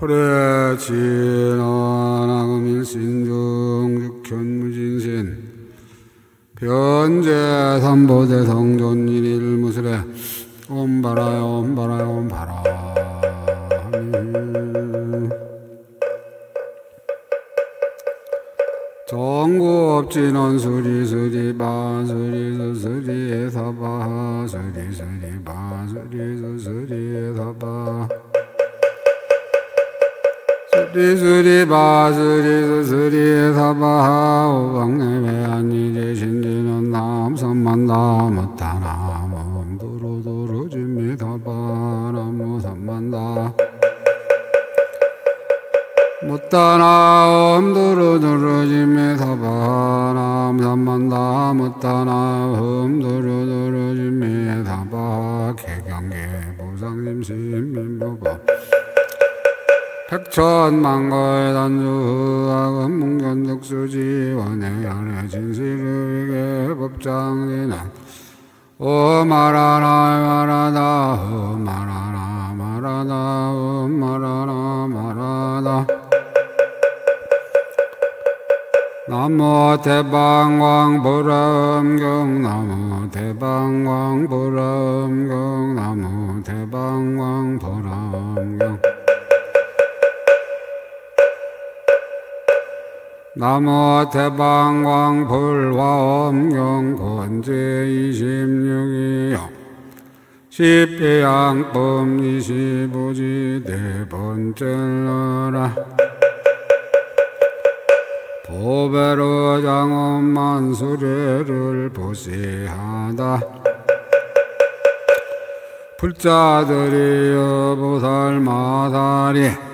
불에 진언하금 일신중 육현무진신 변제 삼보대 성존 일일무술에 옴바라야 옴바라야 옴바라 정구업진원 수리수리바 수리수리에서바 수리수리바 수리수리에서바 수리수리바 수리수리에서바 오방내외한이제 신지는 남삼만다 못하나 몸도로도로 진미다바 나무 삼만다 못다나 엄도로도로 진미다바 남삼만다 못다나 엄도로도로 진미다바 개경계 보상심심민보법 백천만걸 단주학은 문견득수지원의 안에 진실의계 법장진은 오마라나 마라다 오마라나 마라다 오마라나 마라다 나무 대방광 보라음경 나무 대방광 보라음경 나무 대방광 보라음경 나무 대방광 불화엄경 권제 26이요 십계양법 25지 네 번째라 보배로 장엄만 수레를 보시하다 불자들이여 보살마다리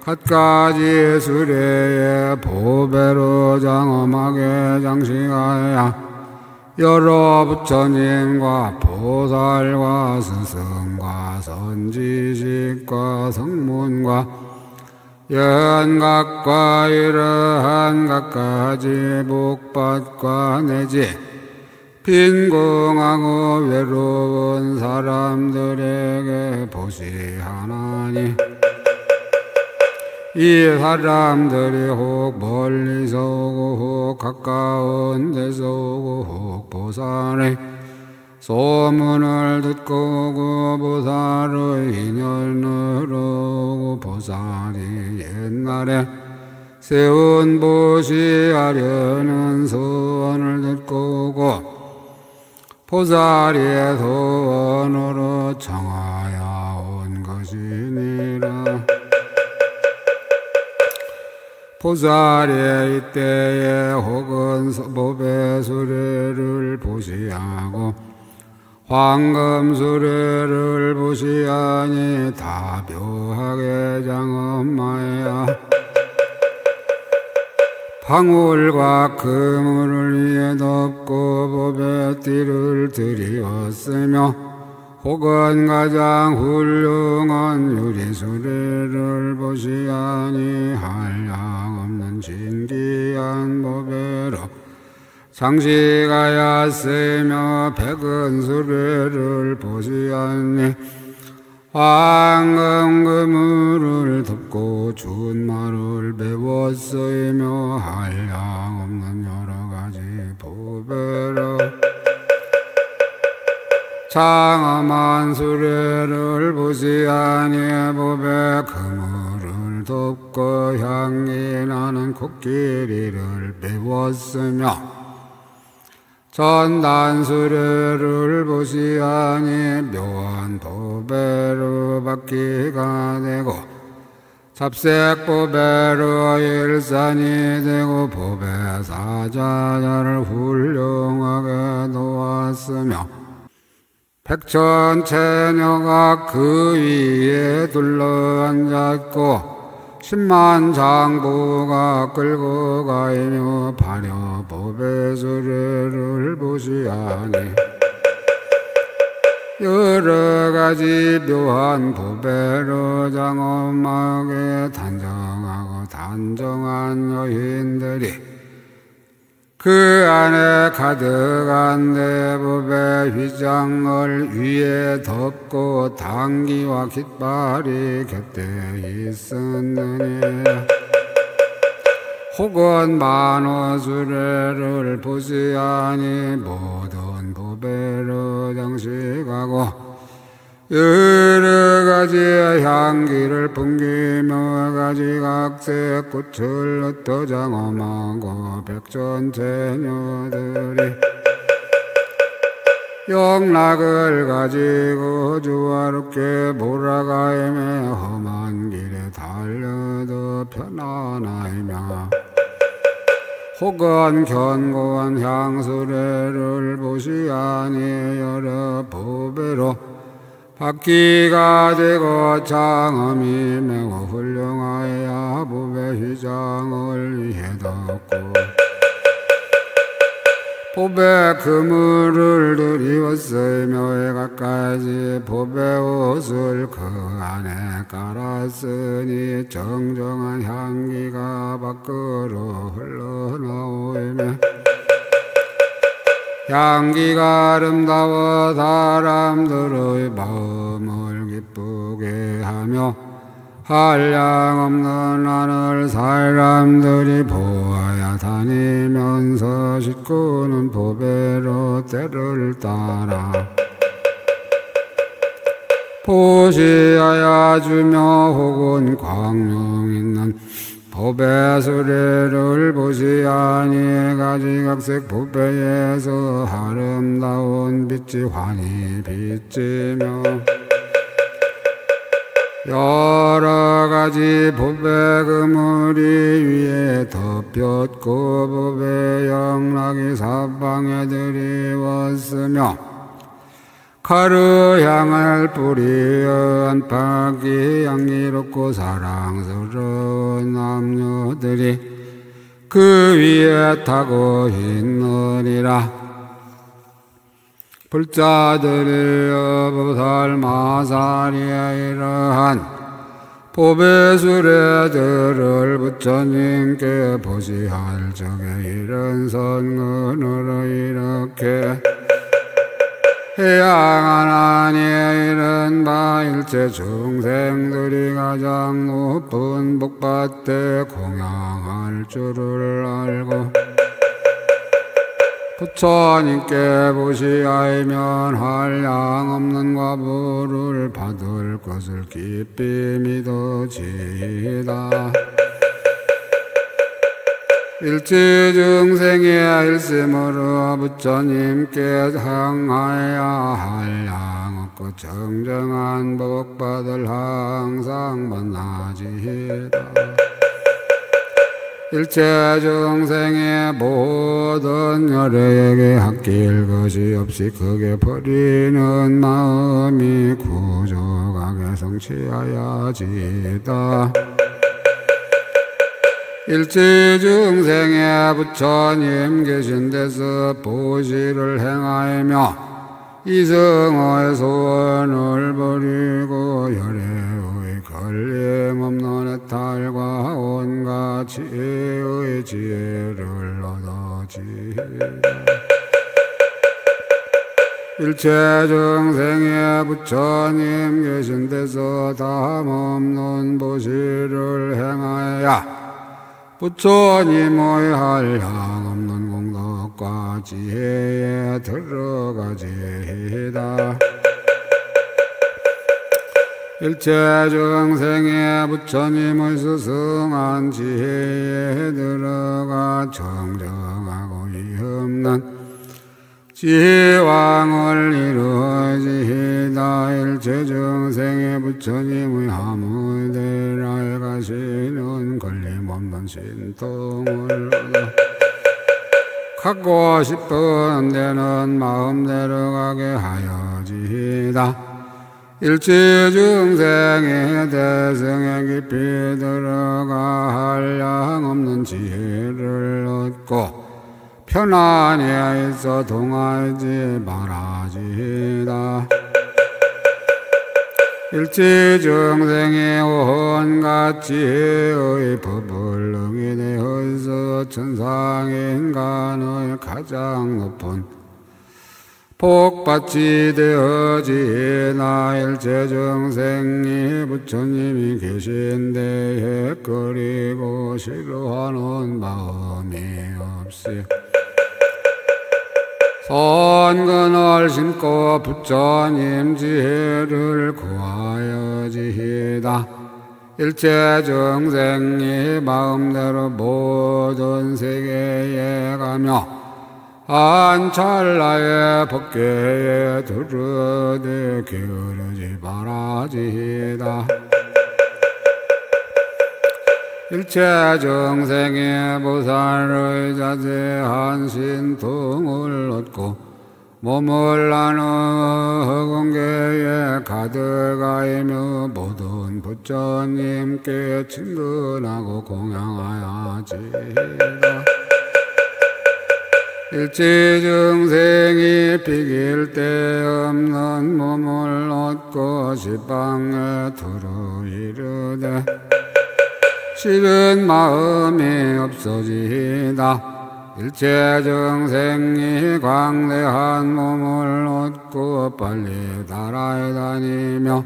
갖가지 수레에 보배로 장엄하게 장식하여 여러 부처님과 보살과 스승과 선지식과 성문과 연각과 이러한 갖가지 복받과 내지 빈궁하고 외로운 사람들에게 보시하나니 이 사람들이 혹 멀리서 오고 혹 가까운 데서 오고 혹 보살의 소문을 듣고 오고 보살의 인연으로 오고 보살이 옛날에 세운 보시하려는 소원을 듣고 오고 보살의 소원으로 청하여 온 것이니라. 보살이 이때에 혹은 법의 수레를 보시하고 황금 수레를 보시하니 다 묘하게 장엄하여 방울과 그물을 위에 덮고 법의 띠를 들이었으며 혹은 가장 훌륭한 유리수레를 보시하니 한량없는 진귀한 법으로 장식하였으며 백은 수레를 보시하니 황금 그물을 덮고 준마를 배웠으며 한량없는 여러가지 법으로 장엄한 수레를 보시하니 법의 그물을 덮고 향기 나는 코끼리를 배웠으며 전단 수레를 보시하니 묘한 보배로 바퀴가 되고 잡색 보배로 일산이 되고 보배 사자자를 훌륭하게 놓았으며 백천체녀가 그 위에 둘러앉았고 10만 장부가 끌고 가이며 발효 보배 수레를 보시하니 여러 가지 묘한 보배로 장엄하게 단정하고 단정한 여인들이 그 안에 가득한 대법의 휘장을 위에 덮고 당기와 깃발이 곁에 있었느니 혹은 만호 수레를 보시하니 모든 보배로 장식하고 여러 가지의 향기를 풍기며 가지각색 꽃을 얻어 장엄하고 백전체녀들이 영락을 가지고 주화롭게 몰아가이며 험한 길에 달려도 편안하이며 혹은 견고한 향수레를 보시하니 여러 보배로 바퀴가 되고 장엄이 매우 훌륭하여 보배 휘장을 위해 덮고 보배 그물을 들이웠으며 가까이 보배 옷을 그 안에 깔았으니 정정한 향기가 밖으로 흘러나오며 향기가 아름다워 사람들의 마음을 기쁘게 하며 한량없는 하늘 사람들이 보아야 다니면서 싣고는 보배로 때를 따라 보시하여 주며 혹은 광명 있는 보배 수레를 보시하니 가지각색 보배에서 아름다운 빛이 환히 비치며 여러 가지 보배 그물이 위에 덮였고 보배 영락이 사방에 드리웠으며 가루 향을 뿌리어 안팎이 향기롭고 사랑스러운 남녀들이 그 위에 타고 있느니라. 불자들이여 보살마사리에 이러한 보배수레들을 부처님께 보시할 적에 이런 선근으로 이렇게 해양하나니에 이른 바 일체 중생들이 가장 높은 복밭에 공양할 줄을 알고 부처님께 보시하이면 한량없는 과보를 받을 것을 깊이 믿어지이다. 일체 중생의 일심으로 부처님께 향하여 한량없고 정정한 복받을 항상 만나지이다. 일체 중생의 모든 열애에게 아낄 것이 없이 크게 버리는 마음이 구족하게 성취하여지이다. 일체 중생의 부처님 계신 데서 보시를 행하며 이승의 소원을 버리고 열애의 걸림없는 해탈과 온갖 지혜의 지혜를 얻어지이다. 일체 중생의 부처님 계신 데서 담없는 보시를 행하여 부처님의 한량없는 공덕과 지혜에 들어가지이다. 일체 중생의 부처님의 스승한 지혜에 들어가 정정하고 이없는 지혜왕을 이루어지이다. 일체 중생의 부처님의 하무대랄 가시는 걸림없는 신통을 얻어 갖고 싶은 데는 마음대로 가게 하여지이다. 일체 중생의 대승에 깊이 들어가 한량없는 지혜를 얻고 편안히 있어 동하지 말아지이다. 일체 정생의 온갖 지혜의 법을 능히 내어서 천상의 인간의 가장 높은 복받치 되어지나 일체 정생이 부처님이 계신 데에 그리고 싫어하는 마음이 없이 선근을 심고 부처님 지혜를 구하여지이다. 일체 정생이 마음대로 모든 세계에 가며 한 찰나의 법궤에 들으되 게으르지 말아지이다. 일체 정생의 보살의 자세한 신통을 얻고 몸을 나누 허공계에 가득하이며 모든 부처님께 친근하고 공양하여지이다. 일체 정생이 비길 데 없는 몸을 얻고 지방에 두루 이르되 싫은 마음이 없어지다. 일체 정생이 광대한 몸을 얻고 빨리 날아다니며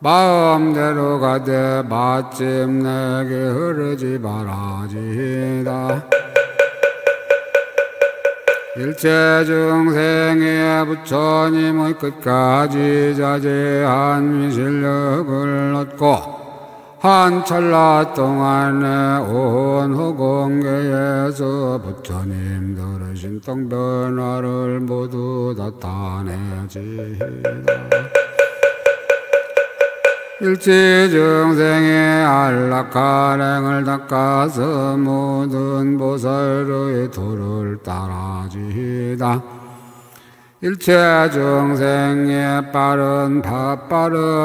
마음대로 가되 마침 내게 흐르지 말아지이다. 일체 정생의 부처님의 끝까지 자제한 위실력을 얻고 한 찰나 동안에 온 허공계에서 부처님들의 신통변화를 모두 나타내지이다. 일체 정생의 안락한 행을 닦아서 모든 보살의 도를 따라지이다. 일체 정생의 빠른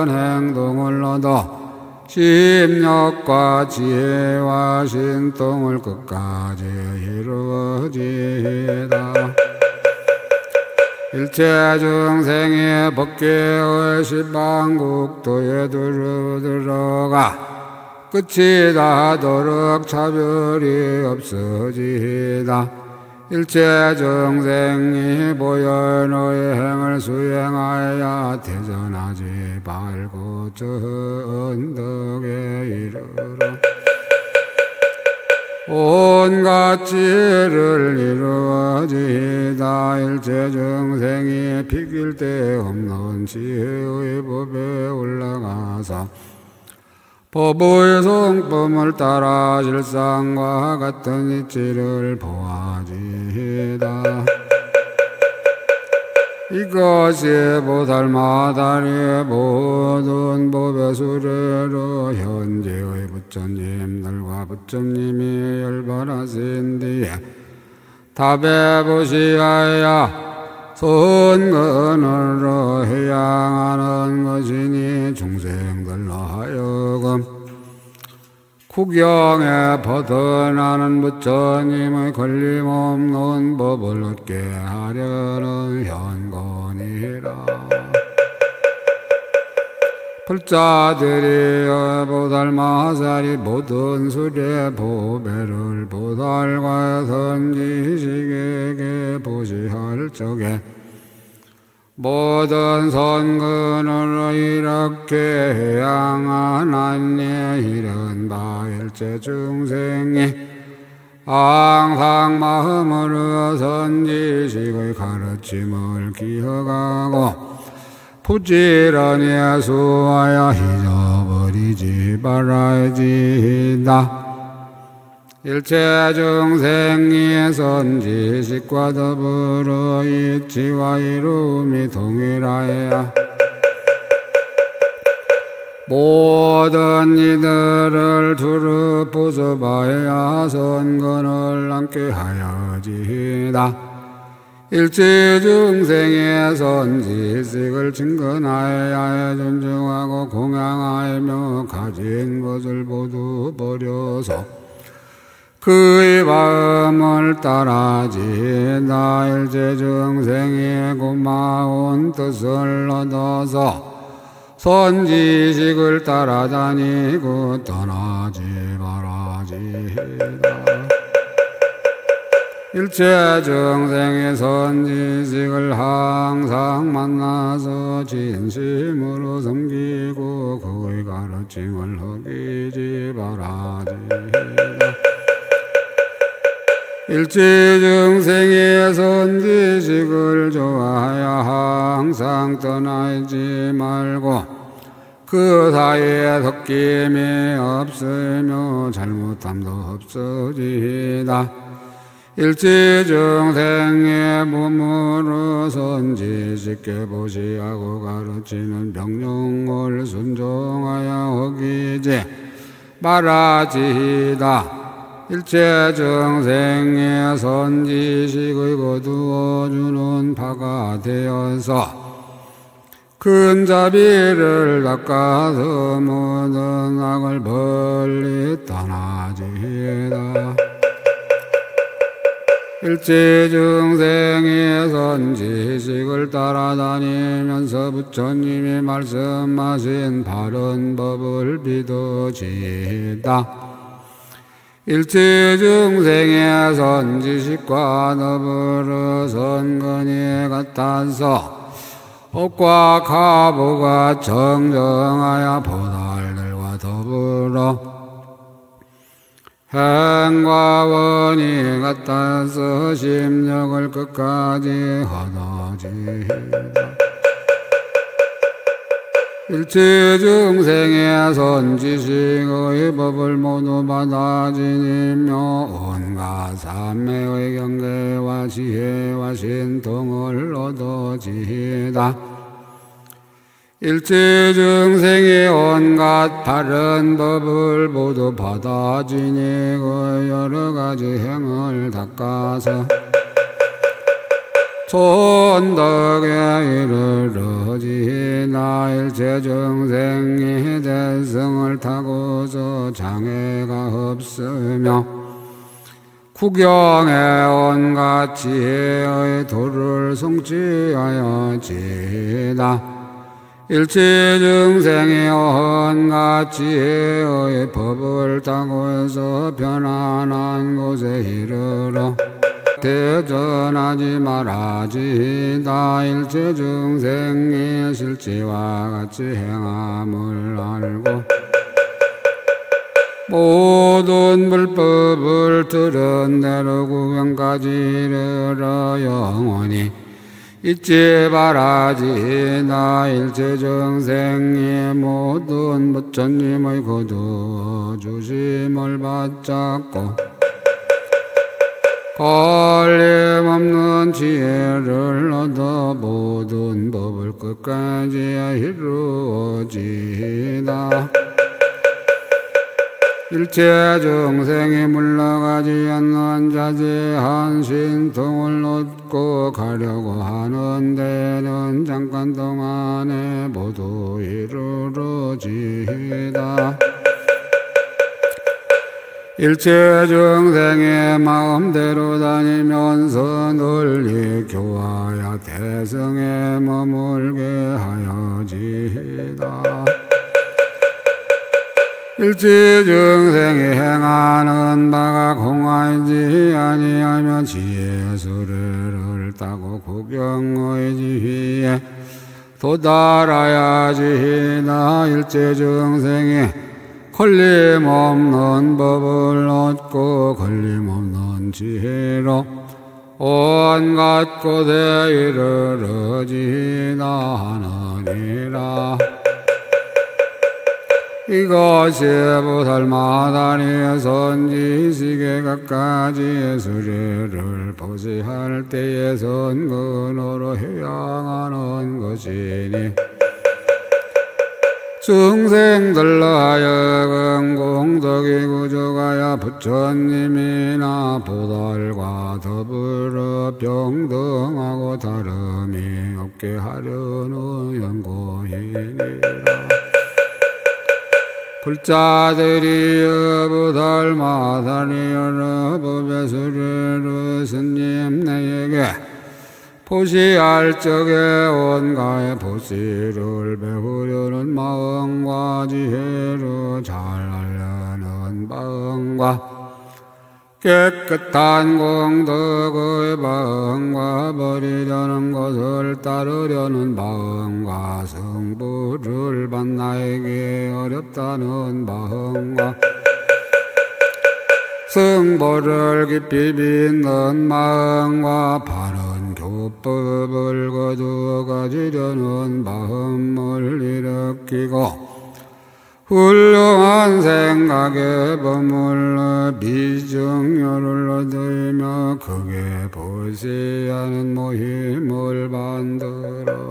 행동을 얻어 심력과 지혜와 신통을 끝까지 이루어지이다. 일체 정생의 법궤의 십방국도에 들어가 끝이 닿도록 차별이 없어지이다. 일체 정생이 보현의 행을 수행하여 대전하지 말고 전덕에 이르러 온갖 지혜를 이루어지이다. 일체 정생이 비길 데 없는 지혜의 법에 올라가서 법의 성품을 따라 실상과 같은 이치를 보아지이다. 이것이 보살마다리의 모든 법의 수레로 현재의 부처님들과 부처님이 열반하신 뒤에 답에 보시하여 선근으로 해양하는 것이니 중생들로 하여금 구경에 벗어나는 부처님의 걸림없는 법을 얻게 하려는 현건이라. 불자들이 보살마살이 모든 수레 보배를 보살과 선지식에게 보시할 적에 모든 선근으로 이렇게 향하나니 이런 바 일체 중생이 항상 마음으로 선지식의 가르침을 기억하고 부지런히 수하여 잊어버리지 말아야지다. 일체 중생이 선지식과 더불어 이치와 이름이 동일하여 모든 이들을 두루 부숴봐야 선근을 함께 하여지이다. 일체 중생의 선지식을 친근하여 존중하고 공양하며 가진 것을 모두 버려서 그의 마음을 따라지나 일체 중생의 고마운 뜻을 얻어서 선지식을 따라다니고 떠나지 말아지이다. 일체 정생의 선지식을 항상 만나서 진심으로 섬기고 그의 가르침을 어기지 말아지이다. 일체 정생의 선지식을 좋아하여 항상 떠나지 말고 그 사이에 섞임이 없으며 잘못함도 없어지이다. 일체 정생의 몸으로 선지식게 보시하고 가르치는 명령을 순종하여 어기지 말아지이다. 일체 정생의 선지식의 거두어주는 바가 되어서 큰 자비를 닦아서 모든 악을 멀리 떠나지이다. 일체 정생의 선지식을 따라다니면서 부처님이 말씀하신 바른 법을 믿어지이다. 일체 정생의 선지식과 더불어 선근이 같아서 옥과 가보가 정정하여 보살들과 더불어 행과 원이 같아서 심력을 끝까지 하다지이다. 일체 정생의 선지식의 법을 모두 받아지니며 온갖 삼매의 경계와 지혜와 신통을 얻어지이다. 일체 정생의 온갖 바른 법을 모두 받아지니 그 여러가지 행을 닦아서 천덕에 이르러지나. 일체 정생이 대성을 타고서 장애가 없으며 구경에 온갖 지혜의 도를 성취하여지이다. 일체 정생이 온갖 지혜의 법을 타고서 편안한 곳에 이르러 대전하지 말아지이다. 일체 정생이 실지와 같이 행함을 알고 모든 불법을 들은 대로 구경까지 이르러 영원히 잊지 말아지이다. 일체 정생이 모든 부처님의 거두어주심을 받잡고 걸림없는 지혜를 얻어 모든 법을 끝까지 이루어지이다. 일체 정생이 물러가지 않는 자제한 신통을 얻고 가려고 하는 데는 잠깐 동안에 모두 이르러지이다. 일체 정생의 마음대로 다니면서 널리 교화야 대성에 머물게 하여지이다. 일체 정생이 행하는 바가 공하지 아니하면 지혜 수레를 따고 구경의 지위에 도달하여지이다. 일체 정생이 걸림없는 법을 얻고 걸림없는 지혜로 온갖 곳에 이르러지이다 하느니라. 이것이 보살마다니 선지식의 각가지의 수레를 보시할 때에 선근으로 해양하는 것이니 중생들로 하여금 공덕이 구족하여 부처님이나 보살과 더불어 평등하고 다름이 없게 하려는 연고이니라. 불자들이여 보살마다니 여러 법의 수레를 스님 내게 보시할 적에 온가의 보시를 배우려는 마음과 지혜를 잘 알려는 마음과 깨끗한 공덕의 마음과 버리려는 것을 따르려는 마음과 성부를 만나에게 어렵다는 마음과 성보를 깊이 믿는 마음과 바른 교법을 거두어 가지려는 마음을 일으키고 훌륭한 생각에 버물러 비정열을 얻으며 크게 보시하는 모임을 만들어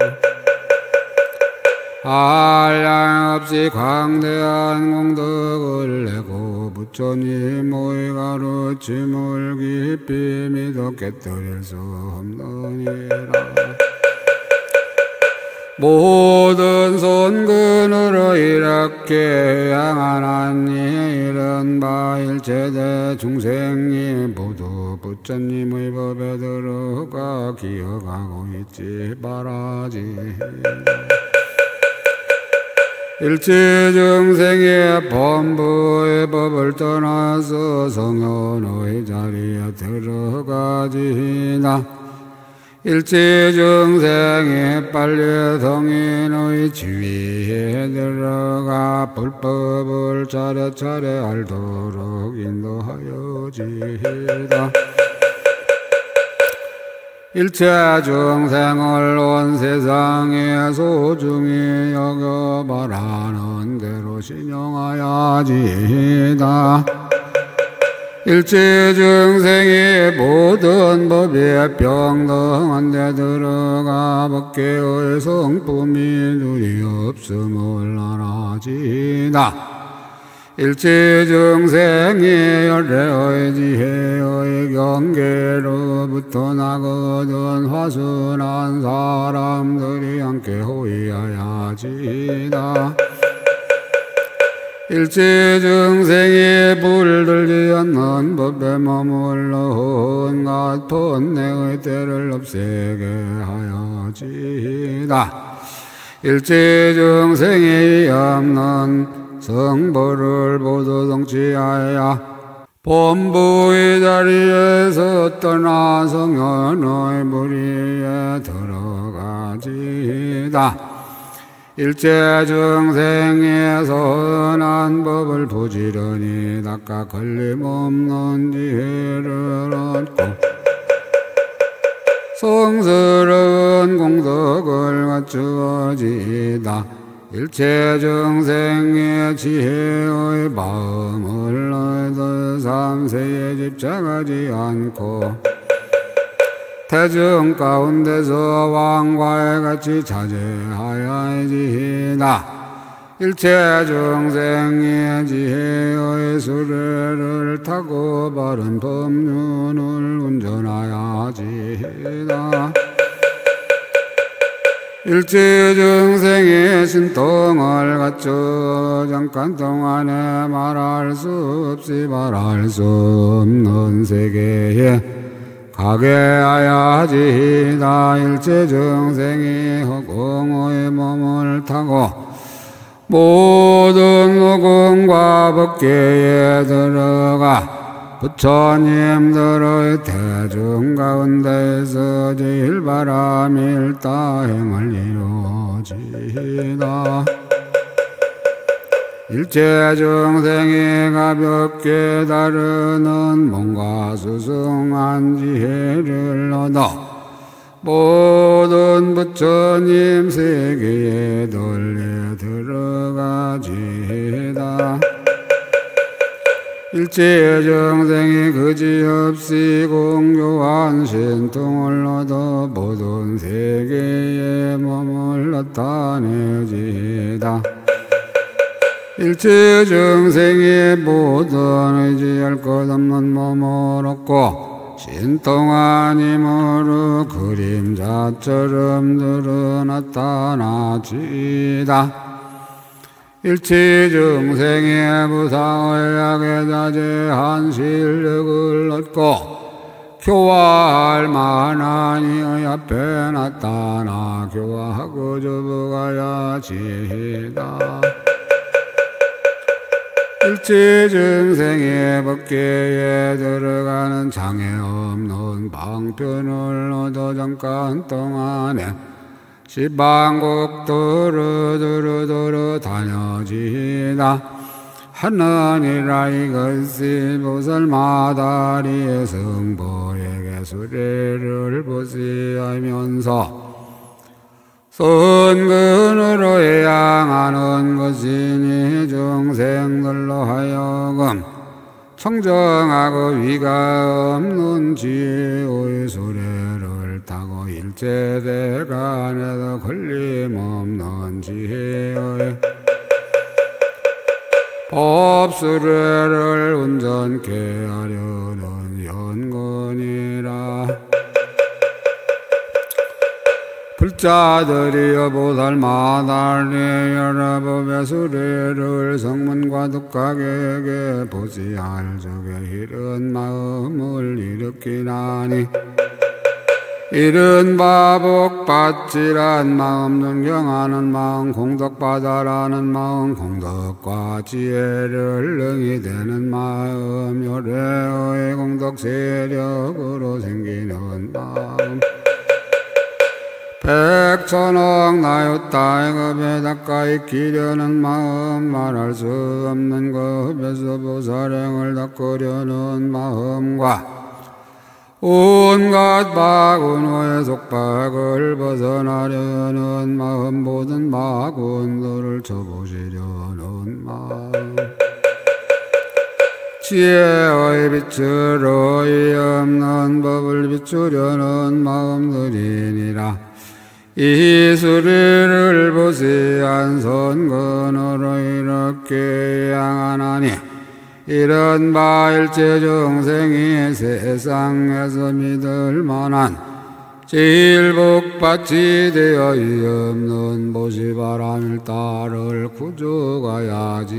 한량없이 광대한 공덕을 내고 부처님의 가르침을 깊이 믿어 깨뜨릴 수 없느니라. 모든 손근으로 이렇게 향하나니 이런 바 일체대 중생이 모두 부처님의 법에 들어가 기억하고 있지 말아지. 일체 중생의 본부의 법을 떠나서 성현의 자리에 들어가지나 일체 중생이 빨리 성인의 지위에 들어가 불법을 차례차례 알도록 인도하여지이다. 일체 중생을 온 세상에 소중히 여겨 바라는 대로 신용하여지이다. 일체 중생이 모든 법에 평등한 데 들어가 법계의 성품이 눈이 없음을 알아지이다. 일체 중생이 열애의 지혜의 경계로부터 나거든 화순한 사람들이 함께 호위하여지이다. 일체 중생이 물들지 않는 법에 머물러 온갖 번뇌의 때를 없애게 하여지이다. 일체 중생이 없는 성보를 모두 성취하여 본부의 자리에서 떠나 성현의 무리에 들어가지이다. 일체 중생의 선한 법을 부지런히 닦아 걸림없는 지혜를 얻고 성스러운 공덕을 갖추어지이다. 일체 중생의 지혜의 마음을 얻어 삼세에 집착하지 않고 태중 가운데서 왕과에 같이 차지하여지이다. 일체 중생의 지혜의 수레를 타고 바른 법륜을 운전하여지이다. 일체 중생의 신통을 갖춰 잠깐 동안에 말할 수 없이 말할 수 없는 세계에 가게 하여지이다. 일체 중생이 허공의 몸을 타고 모든 무궁과 법계에 들어가 부처님들의 대중 가운데서 제일 바람이 일다행을 이루어지이다. 일체 중생이 가볍게 다루는 몸과 수승한 지혜를 얻어 모든 부처님 세계에 널리 들어가지이다. 일체 중생이 그지없이 공교한 신통을 얻어 모든 세계에 몸을 나타내지이다. 일체 중생이 모든 의지할 것 없는 몸을 얻고 신통한 힘으로 그림자처럼 드러나타나지이다. 일체 중생의 무상의약에 자제한 실력을 얻고 교화할 만하니 앞에 나타나 교화하고 접어가야지다. 일체 증생의 법계에 들어가는 장애 없는 방편을 얻어 잠깐 동안에 시방국 두루두루두루 다녀지다. 하느니라 이것이 보살마다리의 성보에게 수레를 보시하면서 선근으로 향하는 것이니 중생들로 하여금 청정하고 위가 없는 지혜의 수레를 타고 일체대간에도 걸림없는 지혜의 법수레를 운전케 하려는 연건이라. 불자들이여 보살마다리의 여러 법의 수레를 성문과 독학에게 보시할 적에 이런 마음을 일으키나니 이른바 복받지란 마음, 존경하는 마음, 공덕받아라는 마음, 공덕과 지혜를 능히 되는 마음, 요래의 공덕 세력으로 생기는 마음, 백천억 나요따의 급에 닦아 익히려는 마음, 말할 수 없는 급에서 보살행을 닦으려는 마음과 온갖 바군호의 속박을 벗어나려는 마음, 모든 바군들을 쳐보시려는 마음, 지혜의 빛으로 이 없는 법을 비추려는 마음들이니라. 이 수리를 보시한 선근으로 이렇게 향하나니 이런 바 일체 중생이 세상에서 믿을 만한 제일 복받지 되어 이 없는 보시바람일다를 구주가야지다.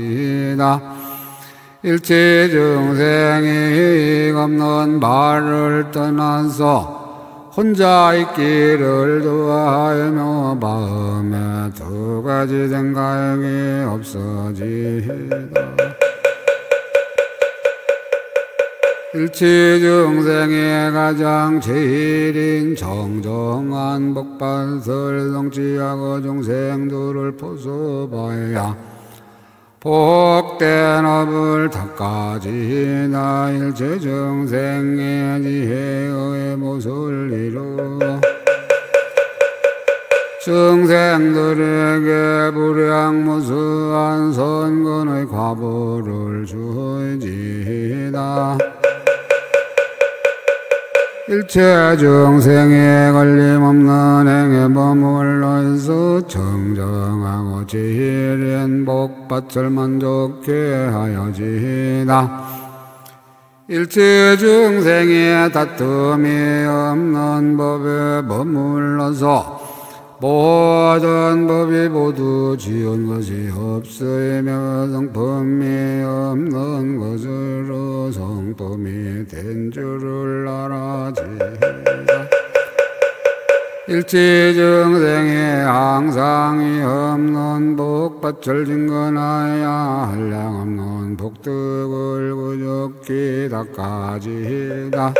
일체 중생이 없는 바를 떠나서 혼자 있기를 두하며 마음에 두 가지 생각이 없어지다. 일체 중생의 가장 제일인 정정한 복받을 성취하고 중생들을 보소봐야 복된 업을 닦아지나. 일체 중생의 지혜의 못을 이루어 중생들에게 불량무수한 선근의 과보를 주지다. 일체 중생의 걸림없는 행에 머물러서 청정하고 지혜린 복받을 만족케 하여지다. 일체 중생의 다툼이 없는 법에 머물러서 모든 법이 모두 지은 것이 없으며 성품이 없는 것으로 성품이 된 줄을 알아지다. 일체 중생의 항상이 없는 복받을 진건하여 한량없는 복덕을 구족히 닦아지다.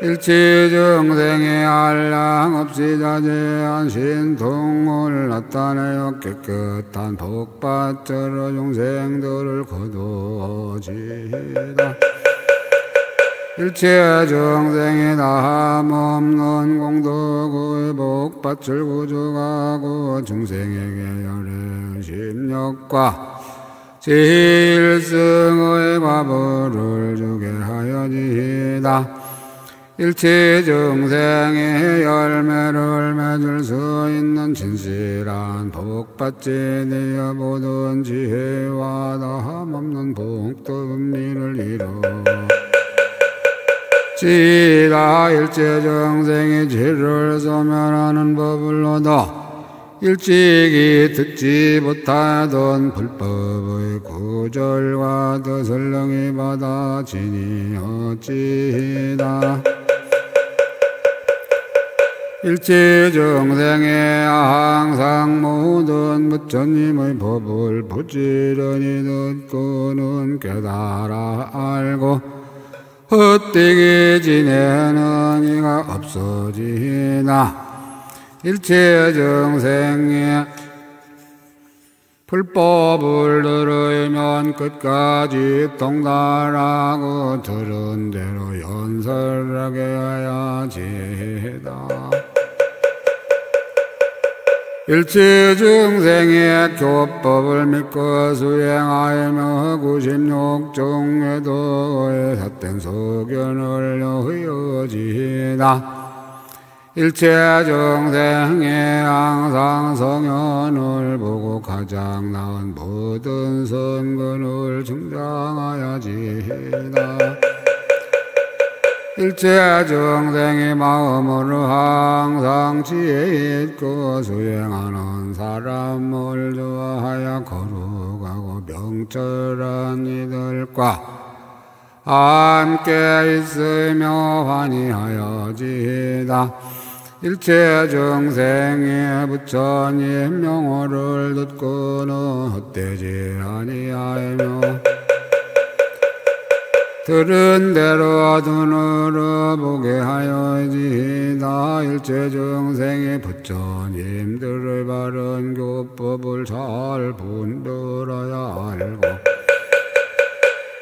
일체 중생의 한량없이 자제한 신통을 나타내어 깨끗한 복받들어 중생들을 거두어지다. 일체 중생이 다함없는 공덕의 복받을 구족하고 중생에게 열의 심력과 제일승의 과보를 주게 하여지다. 일체 중생의 열매를 맺을 수 있는 진실한 복받지 되어 모든 지혜와 다함없는 복덕미를 이루어 지다. 일체 중생이 죄를 소멸하는 법을 얻어 일찍이 듣지 못하던 불법의 구절과 뜻을 능히 받아지니 어찌다. 일체정생에 항상 모든 부처님의 법을 부지런히 듣고는 깨달아 알고 헛되게 지내는 이가 없어지나. 일체정생에 불법을 들으면 끝까지 통달하고 들은 대로 연설하게 해야지다. 일체중생의 교법을 믿고 수행하며 96종에도 삿된 소견을 여지다. 일체중생에 항상 성현을 보고 가장 나은 모든 선근을 증장하야지다. 일체중생의 마음으로 항상 지혜 있고 수행하는 사람을 좋아하여 거룩하고 명철한 이들과 함께 있으며 환희하여지다. 일체중생의 부처님 명호를 듣고는 헛되지 아니하며 들은 대로 눈으로 보게 하여지다. 일체중생의 부처님들의 바른 교법을 잘 분별하여 알고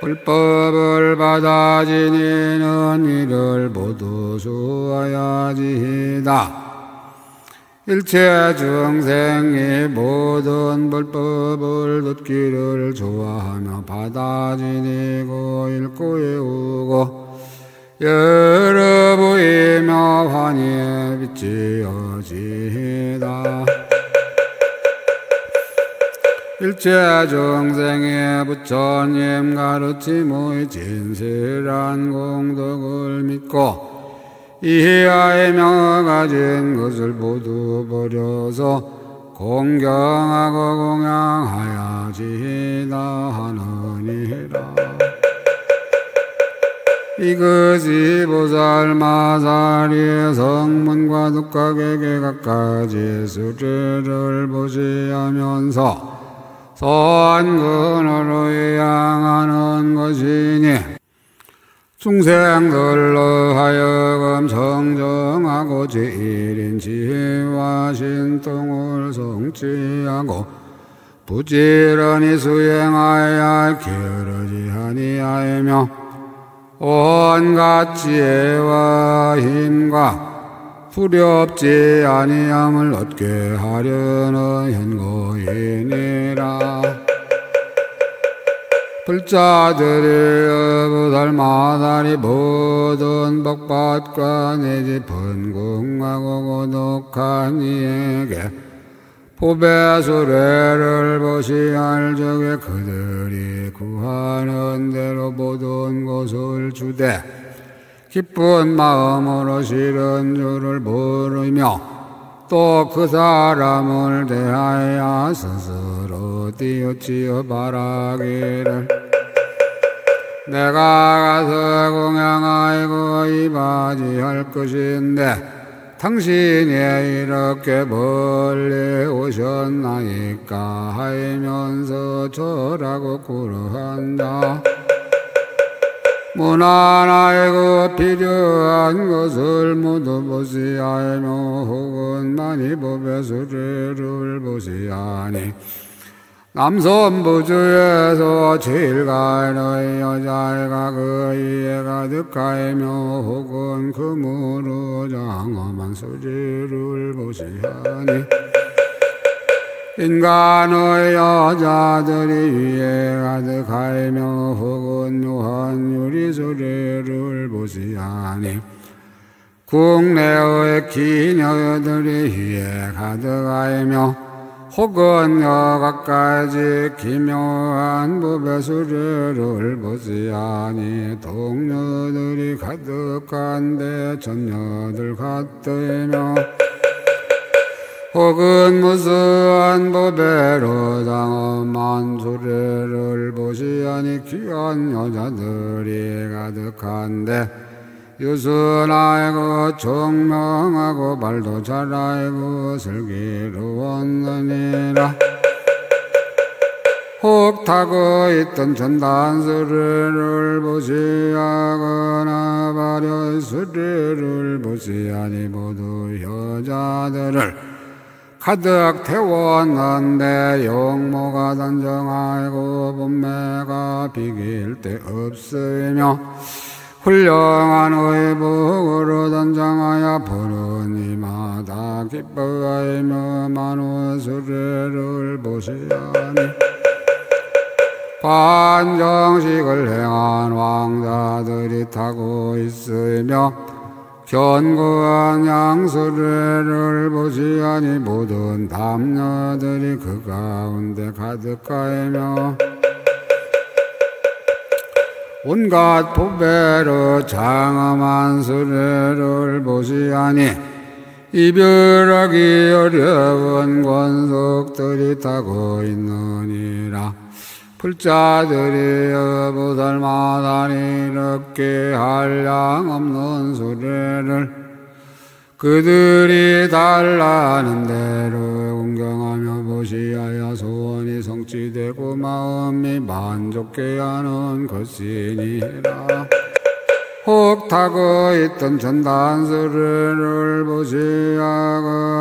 불법을 받아 지니는 이를 모두 수하야지다. 일체중생이 모든 불법을 듣기를 좋아하며 받아 지니고 읽고 외우고 여러 보이며 환희에 비치어지다. 일체중생의 부처님 가르침의 진실한 공덕을 믿고 이해하며 가진 것을 모두 버려서 공경하고 공양하야지다 하느니라. 이것이 보살마사리의 성문과 득각에게 각가지 수리를 보시하면서 선근으로 향하는 것이니 중생들로 하여금 정정하고 제일인 지혜와 신통을 성취하고 부지런히 수행하여 게으르지 아니하며 온갖 지혜와 힘과 두렵지 아니함을 얻게 하려는 현고이니라. 불자들이 보살마사리 모든 복받과 내지 번궁하고 고독한 이에게 법의 수레를 보시할 적에 그들이 구하는 대로 모든 것을 주되 기쁜 마음으로 싫은 줄을 모르며 또 그 사람을 대하여 스스로 띄우치어 바라기를 내가 가서 공양하고 이바지할 것인데 당신이 이렇게 멀리 오셨나이까 하면서 절하고 구루한다. 무난하고 필요한 것을 모두 보시하며 혹은 많이 법의 수리를 보시하니 남선부주에서 제일 가는 여자애가 그 이에 가득하며 혹은 금으로 장엄한 수리를 보시하니 인간의 여자들이 위에 가득하며 혹은 묘한 유리소리를 보시하니 국내의 기녀들이 위에 가득하며 혹은 여각까지 기묘한 법의 수리를 보시하니 동료들이 가득한데 전녀들 같으며 혹은 무수한 법배로 장엄한 수레를 보시하니 귀한 여자들이 가득한데 유순하고 총명하고 발도 잘 알고 슬기로웠느니라. 혹 타고 있던 전단수레를 보시하거나 발효의 수레를 보시하니 모두 여자들을 가득 태웠는데 용모가 단정하고 본매가 비길 데 없으며 훌륭한 의복으로 단장하여 보는 이마다 기뻐하며 만호 수레를 보시하니 관정식을 행한 왕자들이 타고 있으며 견고한 양수레를 보시하니 모든 담녀들이 그 가운데 가득하며 온갖 보배로 장엄한 수레를 보시하니 이별하기 어려운 권속들이 타고 있느니라. 불자들이 보살마다니 이렇게 한량없는 수레를 그들이 달라는 대로 공경하며 보시하여 소원이 성취되고 마음이 만족해 하는 것이니라. 혹 타고 있던 전단수레를 보시하거나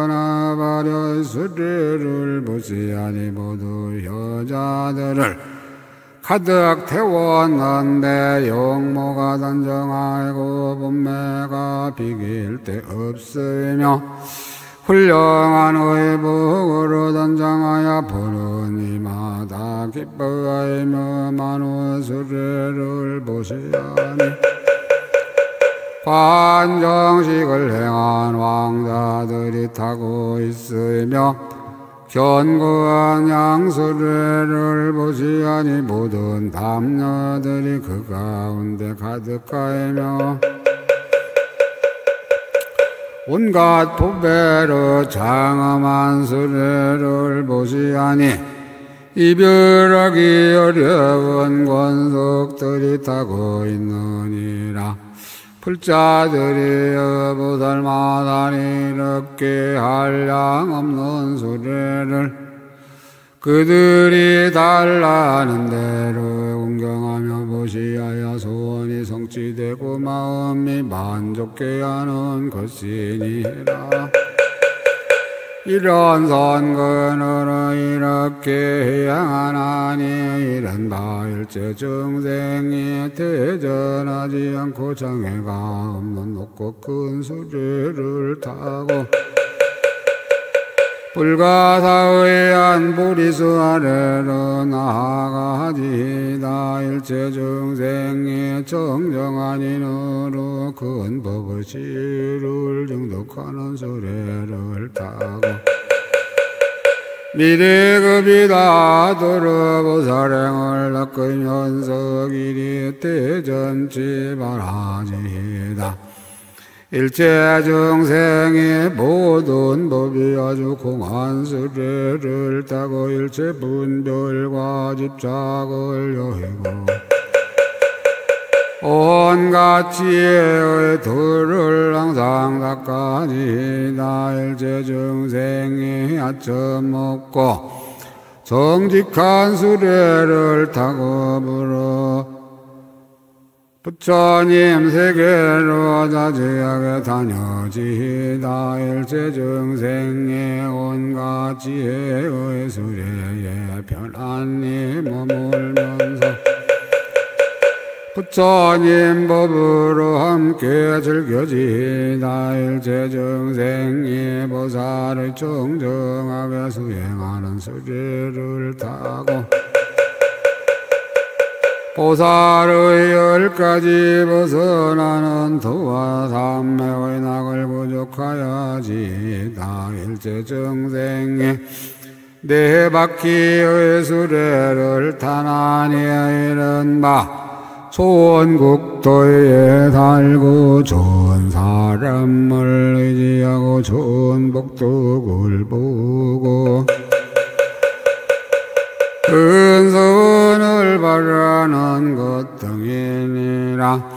발효의 수레를 보시하니 모두 여자들을 가득 태웠는데 용모가 단정하고 본매가 비길 데 없으며 훌륭한 의복으로 단장하여 보는 이마다 기뻐하며 만호 수레를 보시하니 관정식을 행한 왕자들이 타고 있으며 견고한 양수레를 보시하니 모든 담녀들이 그 가운데 가득하며 온갖 보배로 장엄한 수레를 보시하니 이별하기 어려운 권속들이 타고 있느니라. 불자들이 보살마다니 이렇게 한량없는 수레를 그들이 달라는 대로 공경하며 보시하여 소원이 성취되고 마음이 만족해 하는 것이니라. 이런 선근으로 이렇게 향하나니 이런 바일체 중생이 대전하지 않고 장애가 없는 높고 큰 수레를 타고 불가사의한 보리수 아래로 나아가지다. 일체 중생이 정정한 인으로 큰 법의 시를 정독하는 수레를 타고 미래급이다 도로보살행을 낚으면서 길이 대전치 바라지다. 일체 중생의 모든 법이 아주 공한 수레를 타고 일체 분별과 집착을 여의고 온갖 지혜의 도를 항상 닦아지다. 일체 중생이 아첨 먹고 정직한 수레를 타고 불어 부처님 세계로 자제하게 다녀지다. 일체 중생의 온갖 지혜의 수레에 편안히 머물면서 부처님 법으로 함께 즐겨지다. 일체 중생이 보살을 정정하게 수행하는 수레를 타고 보살의 10가지 벗어나는 도와 삼매의 낙을 부족하여지다. 일체 중생이 네 바퀴의 수레를 타나니 이른바 좋은 국도에 살고 좋은 사람을 의지하고 좋은 복덕을 보고 근선을 바라는 것 등이니라.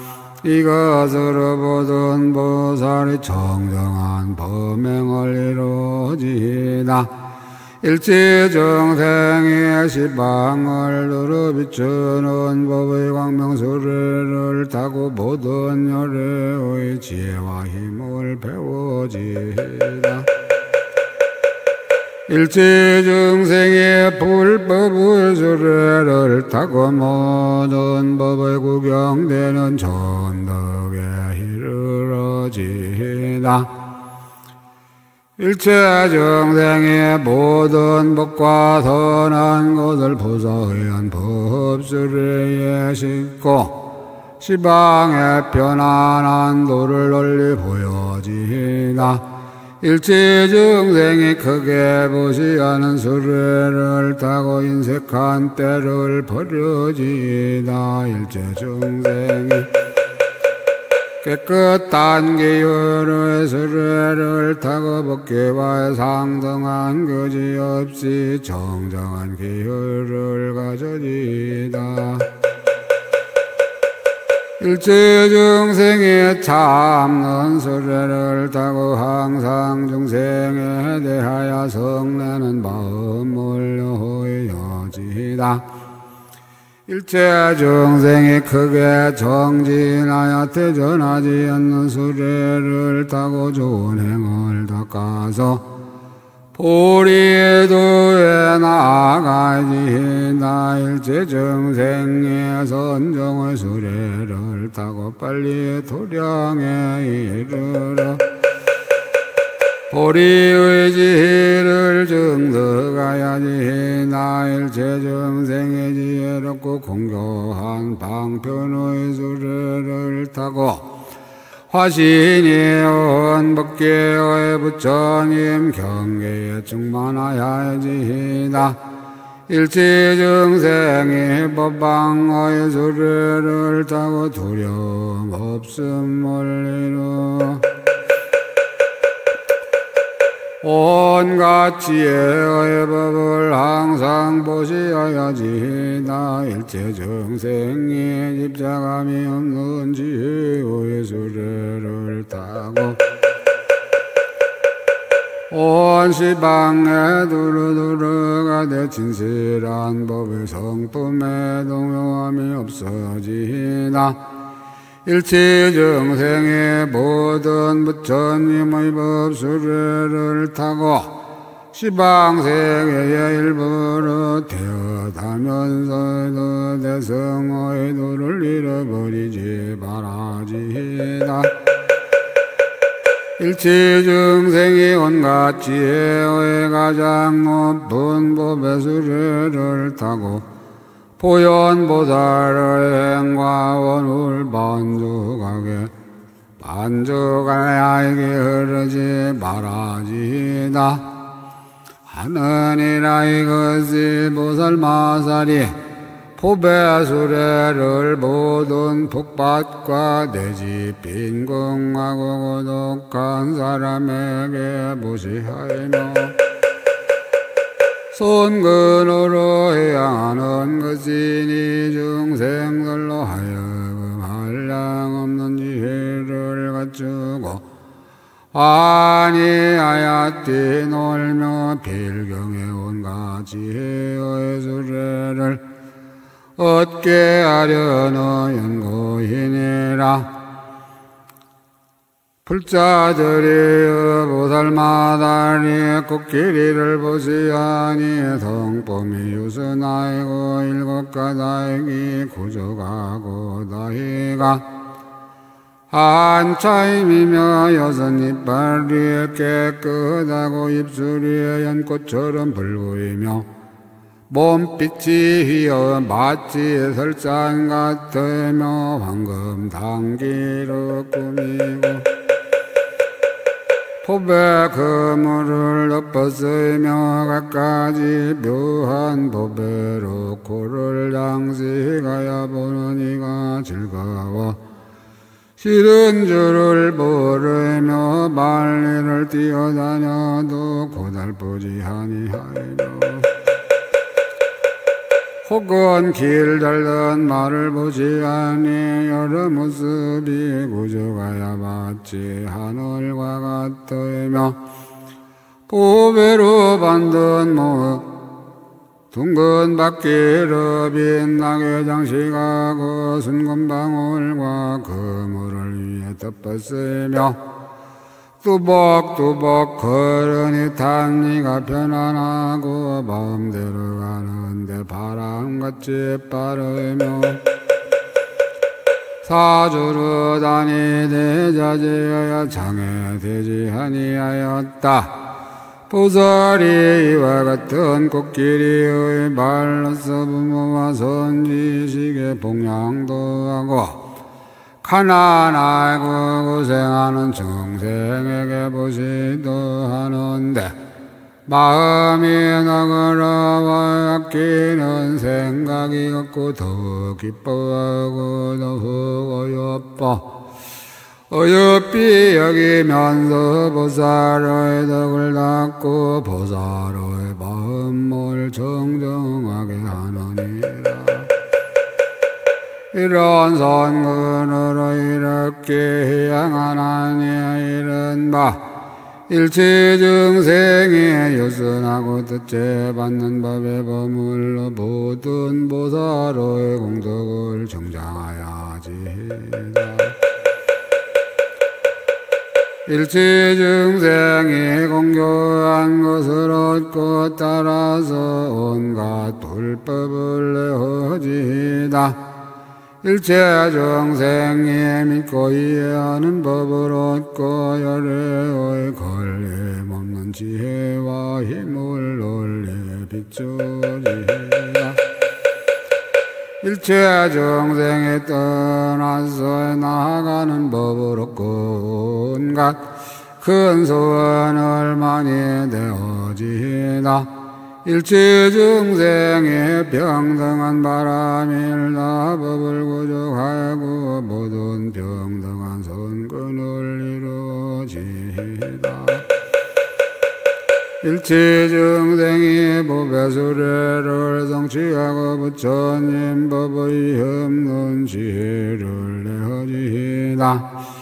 이것으로 모든 보살이 정정한 범행을 이루어지이다. 일체정생의 시방을 두루 비추는 법의 광명수레를 타고 모든 열애의 지혜와 힘을 배워지이다. 일체중생의 불법의 수레를 타고 모든 법의 구경되는 전덕에 이르러지이다. 일체중생의 모든 법과 선한 것을 보사의한 법수레에 싣고 시방에 편안한 도를 널리 보여지이다. 일체중생이 크게 보시하는 수레를 타고 인색한 때를 버려지이다. 일체중생이 깨끗한 기혈의 수레를 타고 법계와 상등한 거지없이 정정한 기혈을 가져지이다. 일체중생이 참는 수레를 타고 항상 중생에 대하여 성내는 마음을 여호여지이다. 일체중생이 크게 정진하여 퇴전하지 않는 수레를 타고 좋은 행을 닦아서 보리도에 나아가지이다. 일체중생의 선정의 수레를 타고 빨리 도량에 이르러 보리의 지혜를 증득하야지이다. 일체중생의 지혜롭고 공교한 방편의 수레를 타고 화신이 온 법계의 부처님 경계에 충만하야지이다. 일체중생이 법방의 수레를 타고 두려움 없음을 이루 온갖 지혜의 법을 항상 보시어야지이다. 일체중생이 집착함이 없는 지혜의 수레를 타고 온 시방에 두루두루 가되 진실한 법의 성품에 동요함이 없어지이다. 일체중생의 모든 부처님의 법수레를 타고 시방세계의 일부로 태어나면서도 대성의 도를 잃어버리지 말아지이다. 일체중생이 온갖 지혜의 가장 높은 법의 수레를 타고 보현보살의 행과 원을 반죽하게 흐르지 말아지이다. 하느니라 이것이 보살마살이 포배수레를 모든 복받과 내지 빈궁하고 고독한 사람에게 보시하이며 손근으로 해양하는 것이니 중생들로 하여금 한량없는 지혜를 갖추고 환희하얗게 놀며 필경에 온갖 지혜의 수레를 얻게 하려는 연고이니라. 불자들이 보살마다리 코끼리를 보시하니 성품이 유순하이고 일곱 가닥이 구족하고 나이가 한차임이며 여섯 이빨이 깨끗하고 입술이 연꽃처럼 붉으이며 몸빛이 휘어 마치 설산 같으며 황금 당기로 꾸미고 법의 그물을 덮었으며 갖가지 묘한 법배로 코를 양식하여 보는 이가 즐거워 싫은 줄을 모르며 말리를 뛰어다녀도 고달프지 아니하리로 혹은 길 달던 말을 보지 아니 여러 모습이 구조가야 마치 하늘과 같으며 보배로 만든 둥근 바퀴로 빛나게 장식하고 순금방울과 그물을 위에 덮었으며 뚜벅뚜벅 걸으니 탄니가 편안하고 마음대로 가는데 바람같이 빠르며 사주로 다니되 자제하여 장애되지 아니하였다. 보살이 이와 같은 코끼리의 말로서 부모와 선지식의 봉양도 하고 가난하고 고생하는 중생에게 보시도 하는데 마음이 너그러워 아끼는 생각이 없고 더 기뻐하고 더욱 어여삐 여기면서 보살의 덕을 닦고 보살의 마음을 정정하게 하느니라. 이런 선근으로 이렇게 향하나니 이른 바 일체 증생이 요순하고 뜻제 받는 법의 법물로 모든 보살의 공덕을 정장하야지다. 일체 증생이 공교한 것을 얻고 따라서 온갖 불법을 내어지다. 일체 정생이 믿고 이해하는 법을 얻고 열애의 걸림없는 지혜와 힘을 올려 비추리라. 일체 정생이 떠나서 나아가는 법을 얻고 온갖 큰 소원을 많이 내어지다. 일체 중생의 평등한 바람일다. 법을 구족하고 모든 평등한 선근을 이루어지다. 일체 중생이 법의 수레를 성취하고 부처님 법의 없는 지혜를 내어지다.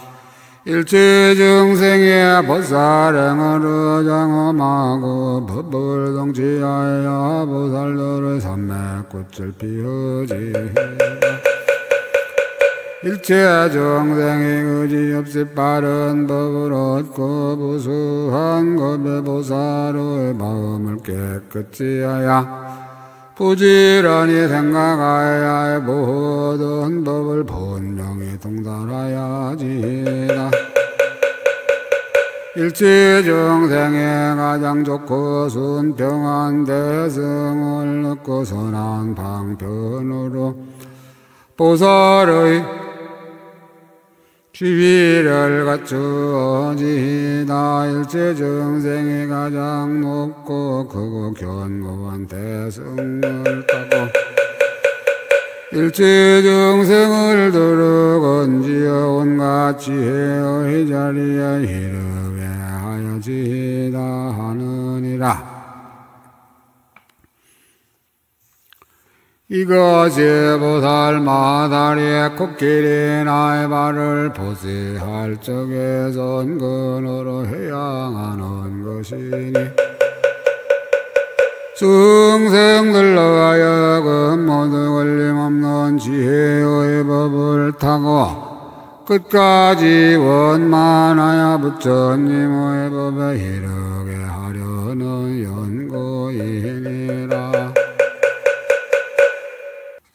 일체 증생의 보살행을 장엄하고 법을 성취하여 보살들의 산맥꽃을 피우지다. 일체 증생이 의지없이 빠른 법을 얻고 부수한 겁의 보살의 마음을 깨끗이 하여 부지런히 생각하여 모든 법을 분명히 통달하야지다. 일체 정생에 가장 좋고 순평한 대승을 얻고 선한 방편으로 보살의 지위를 갖추어지다. 일체 정생이 가장 높고 크고 견고한 대승을 타고 일체 정생을 두루건지어 온갖 지혜의 자리에 이르게 하여지다 하느니라. 이것이 보살 마다리에 코끼리 나의 발을 보시할 적에 선근으로 해양하는 것이니 중생들로 하여금 모두 걸림없는 지혜의 법을 타고 끝까지 원만하여 부처님의 법에 이르게 하려는 연고이니라.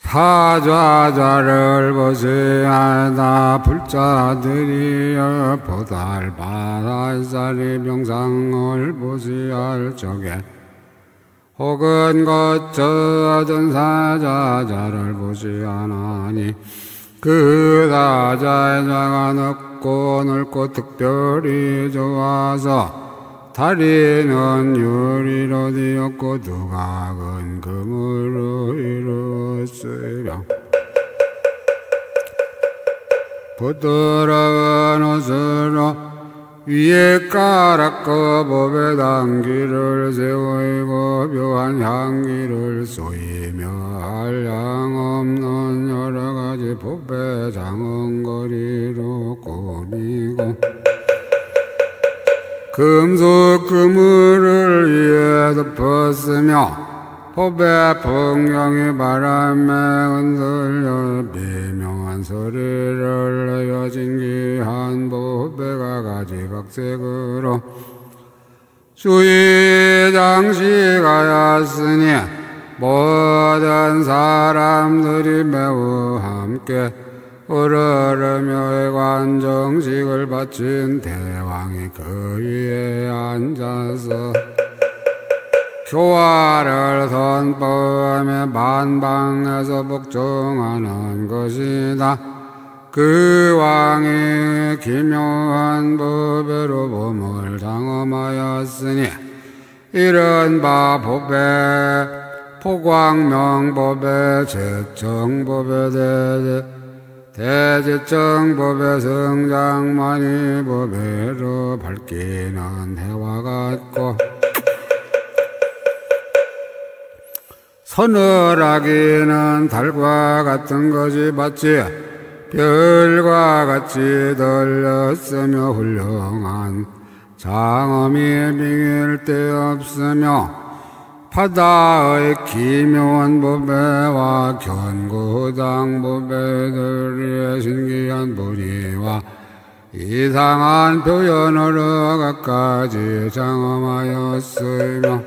사좌자를 보시하다 불자들이여 보살 바살사리 병상을 보시할 적에 혹은 거처하던 사자자를 보시하나니 그 사자의 자가 넓고 넓고 특별히 좋아서 다리는 유리로 되었고 두각은 금으로 이루었으며 부드러운 옷으로 위에 깔았고 법에 당기를 세우고 묘한 향기를 쏘이며 한량없는 여러가지 법의 장언거리로 꾸미고 금속 그물을 위에 덮었으며 법의 풍경이 바람에 흔들려 비명한 소리를 내어 진기한 법의 가지각색으로 주의 장식하였으니 모든 사람들이 매우 함께 우러르며 관정식을 바친 대왕이 그 위에 앉아서 교화를 선포하며 만방에서 복종하는 것이다. 그 왕이 기묘한 법으로 몸을 장엄하였으니 이른바 법의 포광명법의 제청법의 대제청법의 성장만이 법으로 밝기는 해와 같고 서늘하기는 달과 같은 것이 마치 별과 같이 들렸으며 훌륭한 장엄이 비길 데 없으며 바다의 기묘한 법에와 견고당 법에들의 신기한 보리와 이상한 표현으로 갖가지 장엄하였으며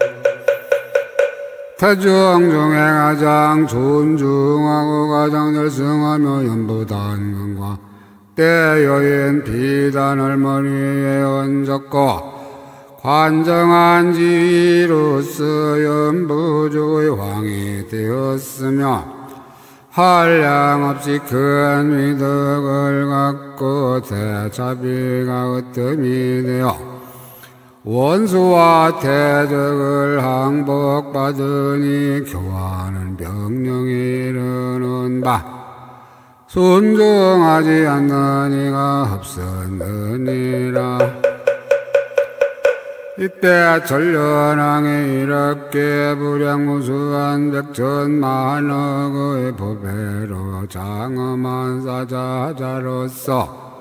태중 중에 가장 존중하고 가장 열성하며 연부단근과 때여인 비단을 머리에 얹었고 관정한 지위로서 연부주의 왕이 되었으며 한량없이 큰 위덕을 갖고 대자비가 으뜸이 되어 원수와 대적을 항복받으니 교화는 명령이 이르는 바 순종하지 않는 이가 없었느니라. 이때 전련왕이 이렇게 불량무수한 백천만억의 법회로 장엄한 사자자로서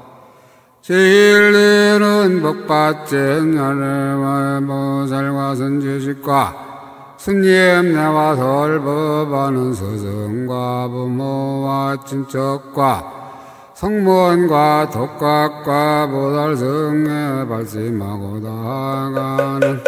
진리는 복받진 연애와 보살과 선지식과 스님 내와 설법하는 스승과 부모와 친척과 성문과 독각과 보살승에 발심하고 나아가는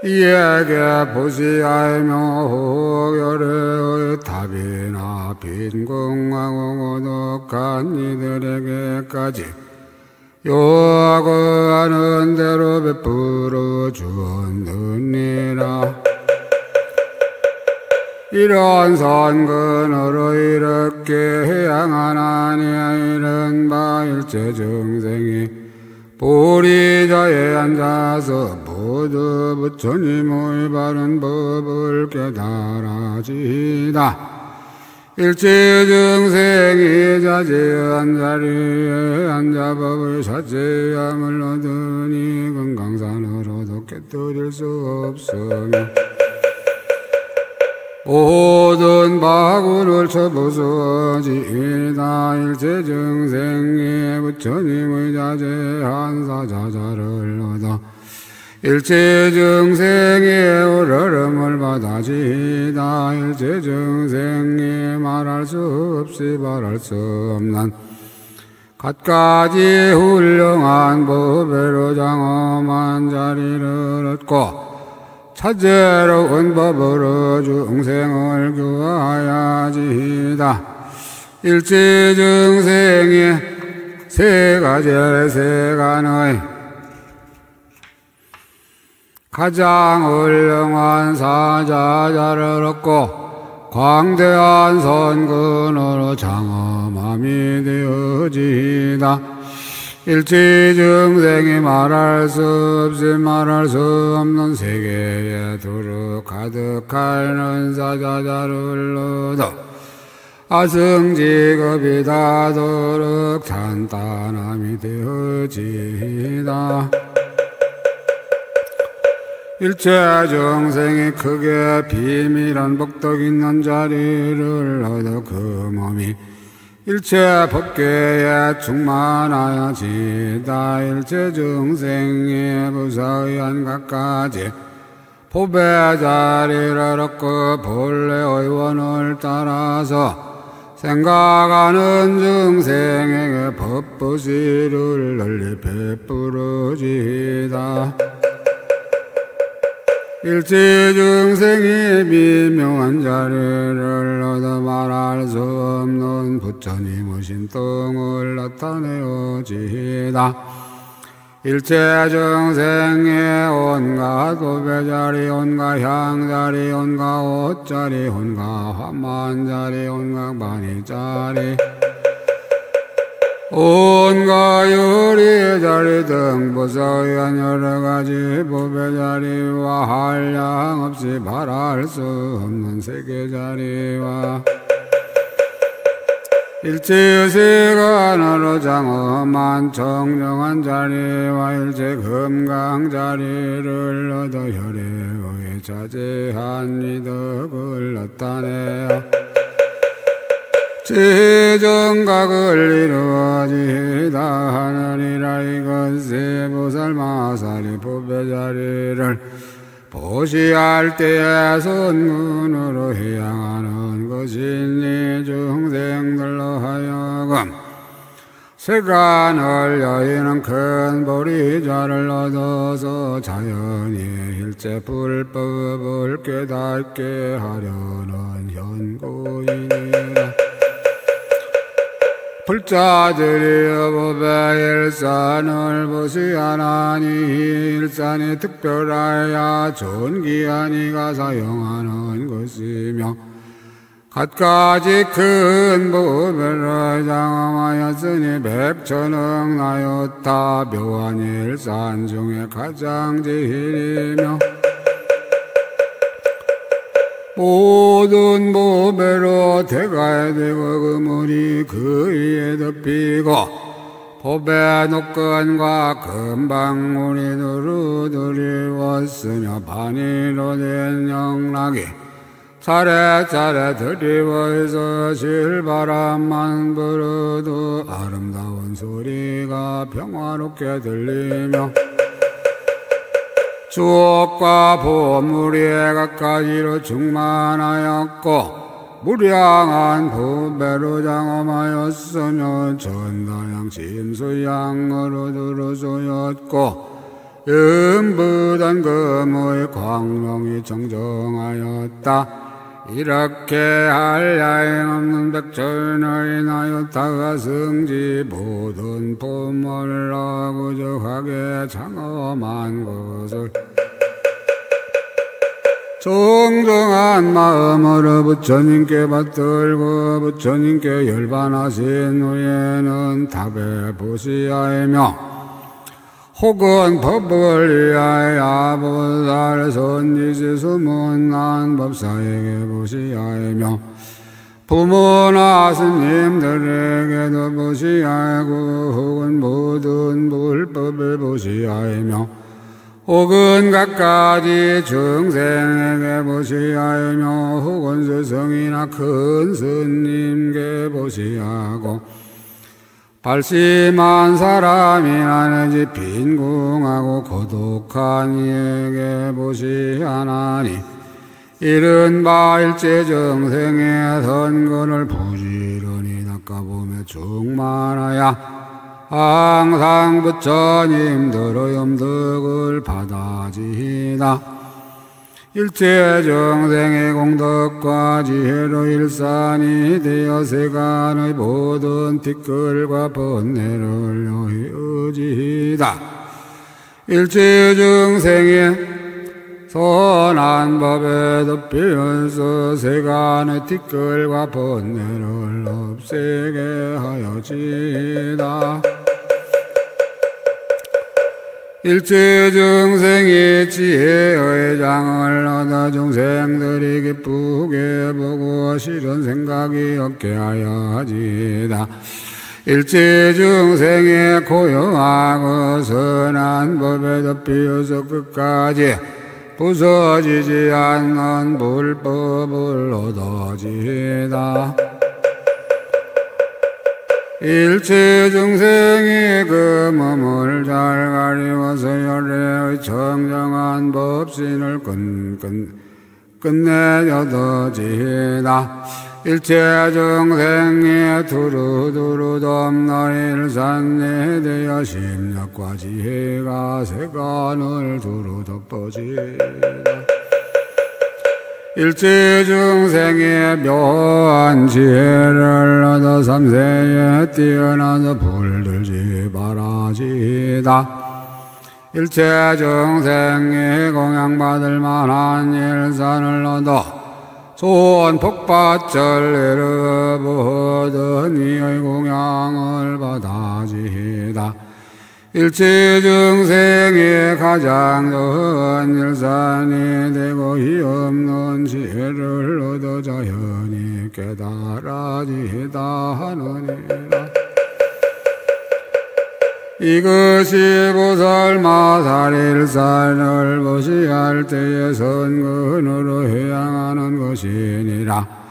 이에게 보시하며 호결의 답이나 빈궁하고 고독한 이들에게까지 요하고 하는 대로 베풀어 주었느니라. 이런 선근으로 이렇게 향하나니 이른바 일체중생이 보리자에 앉아서 모두 부처님의 바른 법을 깨달아지다. 일체중생이 자제한 자리에 앉아 법을 자제함을 얻으니 금강산으로도 깨뜨릴 수 없으며 모든 바구를 쳐부수어지이다. 일체중생이 부처님의 자제한 사자자를 얻어 일체중생의 우러름을 받아지이다. 일체중생이 말할 수 없이 말할 수 없는 갖가지 훌륭한 법으로 장엄한 자리를 얻고 차제로운 법으로 중생을 교화하야지이다. 일체중생이 세가지 세간의 가장 훌륭한 사자자를 얻고 광대한 선근으로 장엄함이 되어지다. 일체증생이 말할 수 없이 말할 수 없는 세계에 두루 가득하는 사자자를 얻어 아승직업이 다도록 찬단함이 되어지다. 일체 정생이 크게 비밀한 복덕 있는 자리를 얻어 그 몸이 일체 법계에 충만하여지다. 일체 정생의 부사의한 각가지 법의 자리를 얻고 본래의 원을 따라서 생각하는 정생에게 법부시를 널리 베풀어지다. 일체 정생이 미묘한 자리를 얻어 말할 수 없는 부처님의 신통을 나타내어지다. 일체 정생의 온갖 법의 자리, 온갖 향자리, 온갖 옷자리, 온갖 화만자리, 온갖 반의자리, 온갖 요리 자리 등 부서의한 여러가지 법의 자리와 한량 없이 말할 수 없는 세계 자리와 일체 세간으로 장엄한 청정한 자리와 일체 금강 자리를 얻어 혈액의 자제한 미덕을 나타내어 제정각을 이루어지다. 하늘이라 이것이 보살마살이 법의 자리를 보시할 때에 선문으로 향하는 것이니 중생들로 하여금 세간을 여의는 큰 보리자를 얻어서 자연히 일체 불법을 깨닫게 하려는 현고이니라. 불자들이 법의 일산을 보시하나니 일산이 특별하여 존귀한 이가 사용하는 것이며 갖가지 큰 법을 장엄하였으니 백천억나였다. 묘한 일산 중에 가장 제일이며 모든 법배로 대가야 되고 그물이 그 위에 덮이고 법의 녹건과 금방울이 두루두리웠으며 반이로 된 영락이 차례차례 드리워서 실바람만 불어도 아름다운 소리가 평화롭게 들리며 주옥과 보물이 각가지로 충만하였고 무량한 법배로 장엄하였으며 전다양 심수양으로 두루소였고 음부단 금의 광명이 정정하였다. 이렇게 한량 없는 백천을 인하여 다가승지 모든 법을 아구적하게 장엄한 것을 정정한 마음으로 부처님께 받들고 부처님께 열반하신 후에는 답에 보시하며 혹은 법을 위하여 보살 선지시 수문난 법사에게 보시하며 부모나 스님들에게도 보시하고 혹은 모든 불법을 보시하며 혹은 각가지 중생에게 보시하며 혹은 스승이나 큰 스님께 보시하고 발심한 사람이나 내지 빈궁하고 고독한 이에게 보시하나니 이른바 일체 정생의 선근을 부지런히 닦아보며 충만하여 항상 부처님들의 염덕을 받아지이다. 일체 정생의 공덕과 지혜로 일산이 되어 세간의 모든 티끌과 번뇌를 여의지이다. 일체 정생의 선한 법에도 비연서 세간의 티끌과 번뇌를 없애게 하여지다. 일체 중생이 지혜의 장을 얻어 중생들이 기쁘게 보고 싫은 생각이 없게 하여지다. 일체 중생이 고요하고 선한 법에도 비어서 끝까지 부서지지 않는 불법을 얻어지다. 일체 중생이 그 몸을 잘 가리워서 열애의 청정한 법신을 끝내 얻어지다. 일체 중생이 두루두루 돕는 일산에 대여 심력과 지혜가 세간을 두루 덮어지다. 일체 중생이 묘한 지혜를 얻어 삼세에 뛰어나서 불들지 말아지다. 일체 중생이 공양받을 만한 일산을 얻어 소원 복받절 이르보던 이의 공양을 받아지다. 일체 중생이 가장 좋은 일산이 되고 이 없는 지혜를 얻어 자연히 깨달아지다 하느니라. 이것이 보살마살일산을 무시할 때에 선근으로 해양하는 것이니라.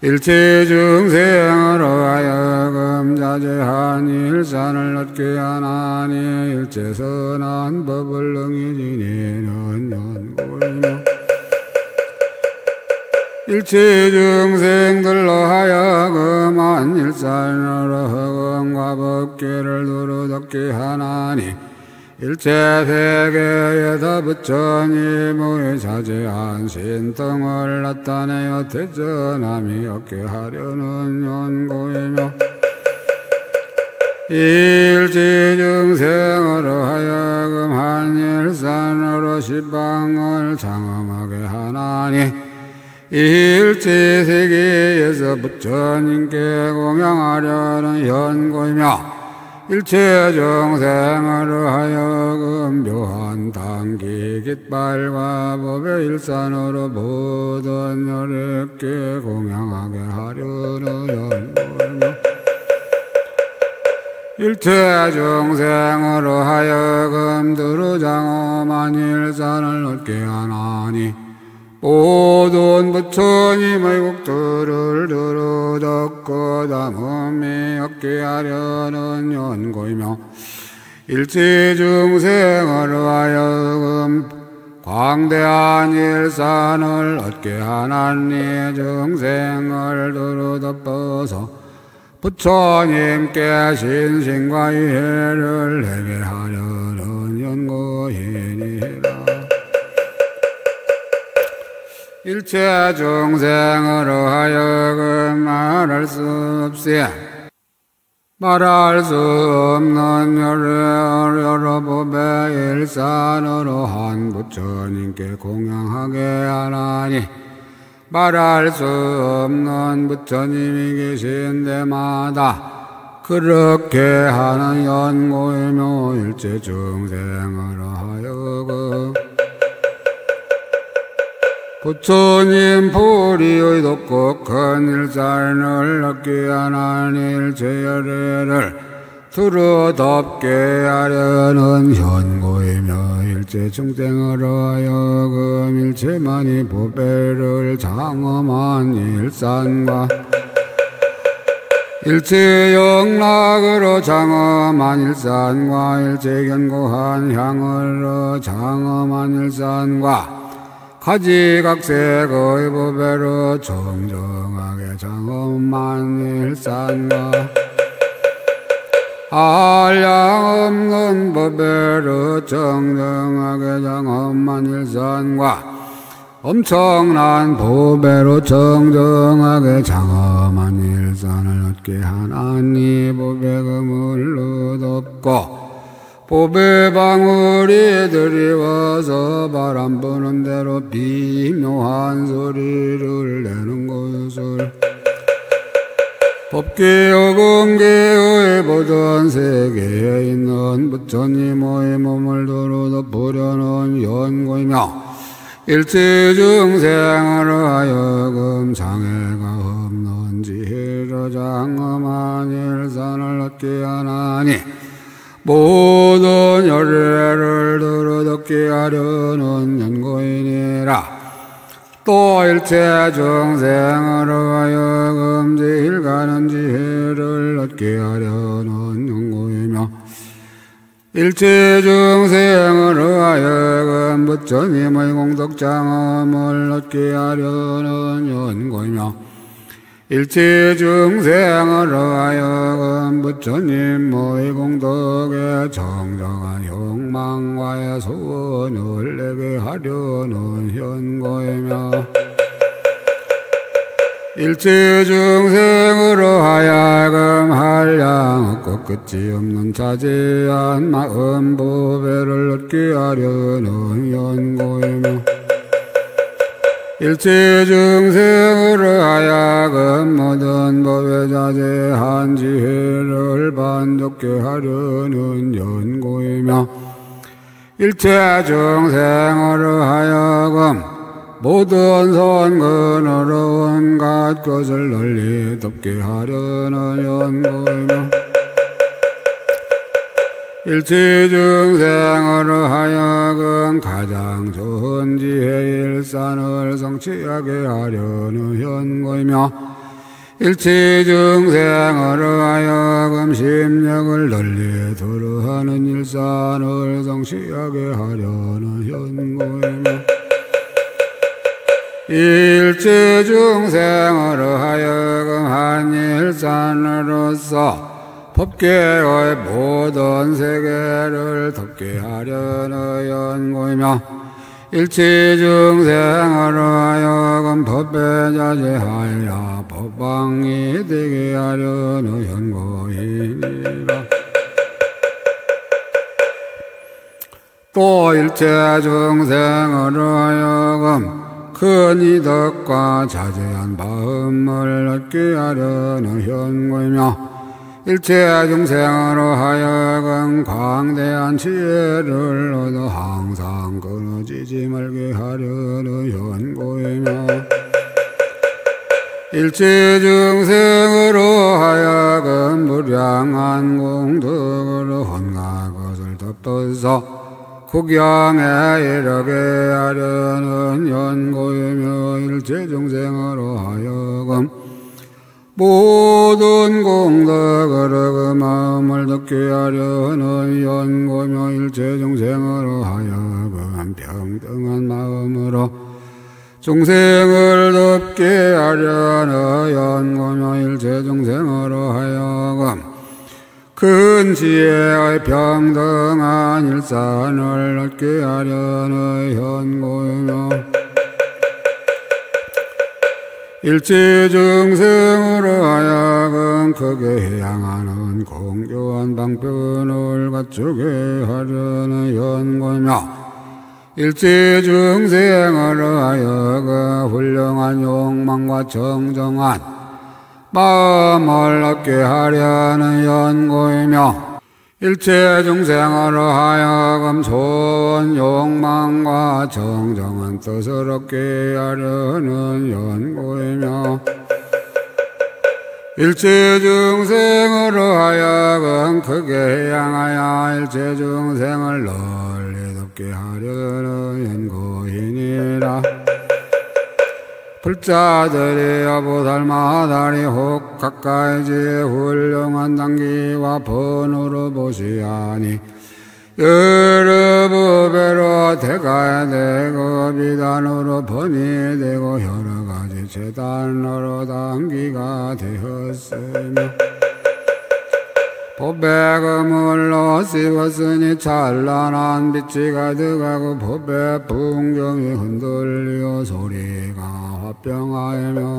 일체 중생으로 하여금 자제한 일산을 얻게 하나니 일체 선한 법을 능히 지니는 연고이며 일체 중생들로 하여금 한 일산으로 허공과 법계를 두루 덮게 하나니 일체 세계에서 부처님의 자제한 신통을 나타내어 대전함이 없게 하려는 연고이며 일체 중생으로 하여금 한 일산으로 시방을 장엄하게 하나니 일체 세계에서 부처님께 공양하려는 연고이며 일체 중생으로 하여금 묘한 단기 깃발과 법의 일산으로 모든 여력께 공양하게 하려는 연고이며 일체 중생으로 하여금 두루장엄한 일산을 얻게 하나니 모든 부처님의 국도를 두루 덮고 담음이 없게 하려는 연고이며 일체 중생으로 하여금 광대한 일산을 얻게 하나니 중생을 두루 덮어서 부처님께 신신과 이해를 내게 하려는 연고이니라. 일체 중생으로 하여금 말할 수 없는 여러 법의 일산으로 한 부처님께 공양하게 하나니 말할 수 없는 부처님이 계신 데마다 그렇게 하는 연고이며 일체 중생으로 하여금 부처님 불의의 높고 큰 일산을 얻게 하나니 일체 열애를 두루 덮게 하려는 현고이며 일체 중생으로 하여금 일체만이 보배를 장엄한 일산과 일체 영락으로 장엄한 일산과 일체 견고한 향으로 장엄한 일산과 가지각색의 법배로 정정하게 장엄한 일산과 한량 없는 법배로 정정하게 장엄한 일산과 엄청난 보배로 정정하게 장엄한 일산을 얻게 하나니 보배 그물로 덮고 법의 방울이 드리워서 바람 부는 대로 비묘한 소리를 내는 것을 법계어금계의 보던 세계에 있는 부처님의 몸을 두루 덮으려는 연고이며 일체중생으로 하여금 장애가 없는 지혜로 장엄한 일산을 얻게 하나니 모든 열애를 두루 얻게 하려는 연고이니라. 또 일체 중생으로 하여금 제일 가는 지혜를 얻게 하려는 연고이며 일체 중생으로 하여금 부처님의 공덕장엄을 얻게 하려는 연고이며 일체 중생으로 하여금 부처님의 공덕에 정정한 욕망과의 소원을 내게 하려는 연고이며 일체 중생으로 하여금 한량 없고 끝이 없는 자제한 마음 보배를 얻게 하려는 연고이며 일체 중생으로 하여금 모든 법에 자제한 지혜를 만족게 하려는 연고이며 일체 중생으로 하여금 모든 선근으로 온갖 것을 널리 덮게 하려는 연고이며 일체 중생으로 하여금 가장 좋은 지혜의 일산을 성취하게 하려는 연고이며 일체 중생으로 하여금 심력을 널리 두루하는 일산을 성취하게 하려는 연고이며 일체 중생으로 하여금 한 일산으로서 법계의 모든 세계를 덮게 하려는 연고이며 일체 중생으로 하여금 법에 자제하여 법왕이 되게 하려는 연고이니라. 또 일체 중생으로 하여금 큰 이덕과 자제한 마음을 얻게 하려는 연고이며 일체 중생으로 하여금 광대한 지혜를 얻어 항상 끊어지지 말게 하려는 연고이며 일체 중생으로 하여금 무량한 공덕으로 온갖 것을 덮어서 국경에 이르게 하려는 연고이며 일체 중생으로 하여금 모든 공덕으로 그 마음을 덮게 하려는 연고이며 일체 중생으로 하여금 평등한 마음으로 중생을 덮게 하려는 연고이며 일체 중생으로 하여금 큰 지혜의 평등한 일산을 얻게 하려는 연고이며 일체 중생으로 하여금 크게 향하는 공교한 방편을 갖추게 하려는 연고이며 일체 중생으로 하여금 훌륭한 욕망과 정정한 마음을 얻게 하려는 연고이며 일체 중생으로 하여금 좋은 욕망과 정정한 뜻을 얻게 하려는 연고이며 일체 중생으로 하여금 크게 향하여 일체 중생을 널리 덮게 하려는 연고이니라. 불자들이 보살마다리 혹 가까이지 훌륭한 단기와 번호로 보시하니 여러 부배로 대가되고 비단으로 번이 되고 여러 가지 재단으로 단기가 되었으며 법의 그물로 씌웠으니 찬란한 빛이 가득하고 법의 풍경이 흔들리어 소리가 화평하며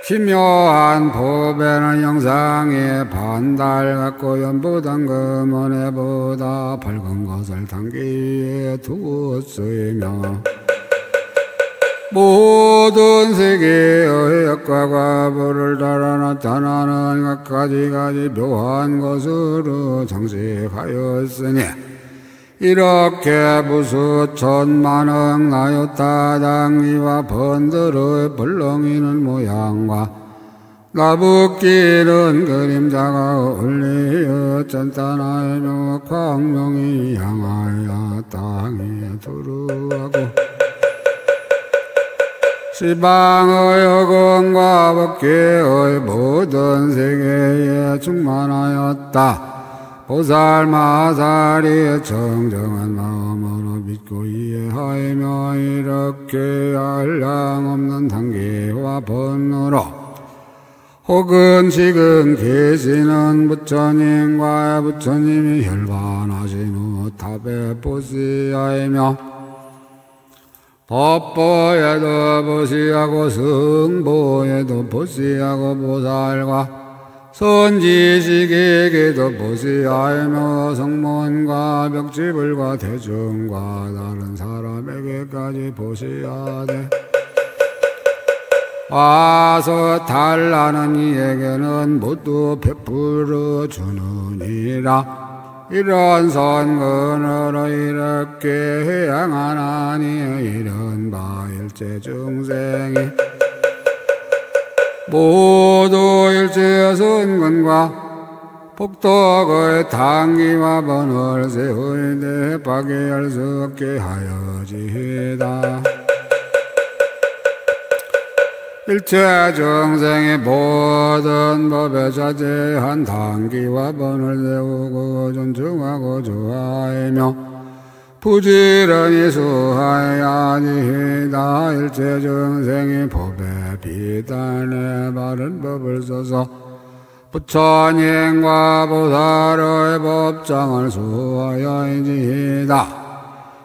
기묘한 보배는 영상에 반달 같고 연부당금은해보다 밝은 것을 당기에 두었으며 모든 세계의 역과 과보를 따라 나타나는 각가지 묘한 것으로 장식하였으니 이렇게 부수천만억 나였다 당기와 번들의 벌렁이는 모양과 나붓기는 그림자가 어울리어 짠딴하며 광명이 향하여 땅에 두루하고 시방의 허공과 법계의 모든 세계에 충만하였다. 보살마살이 정정한 마음으로 믿고 이해하며 이렇게 한량없는 단계와 번으로 혹은 지금 계시는 부처님과 부처님이 혈반하신 후 탑에 보시하며 법보에도 보시하고 승보에도 보시하고 보살과 선지식에게도 보시하며 성문과 벽지불과 대중과 다른 사람에게까지 보시하되 와서 달라는 이에게는 모두 베풀어 주느니라. 이런 선근으로 이렇게 향하나니 이런 바 일체 중생이 모두 일체 선근과 복덕의 당기와 번을 세우되 박해할 수 없게 하여지이다. 일체 중생의 모든 법에 자제한 단기와 번을 세우고 존중하고 좋아하며 부지런히 수하여야지이다. 일체 중생의 법에 비단에 바른 법을 써서 부처님과 보살의 법장을 수하여야지이다.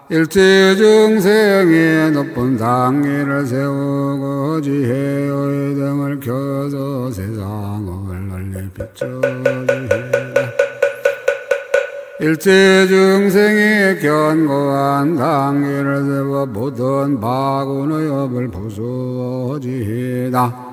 일체 중생이 높은 단계를 세우고 지혜의 등을 켜서 세상을 널리 비춰주리라. 일체 중생이 견고한 단계를 세워 모든 바군의 업을 부수어지이다.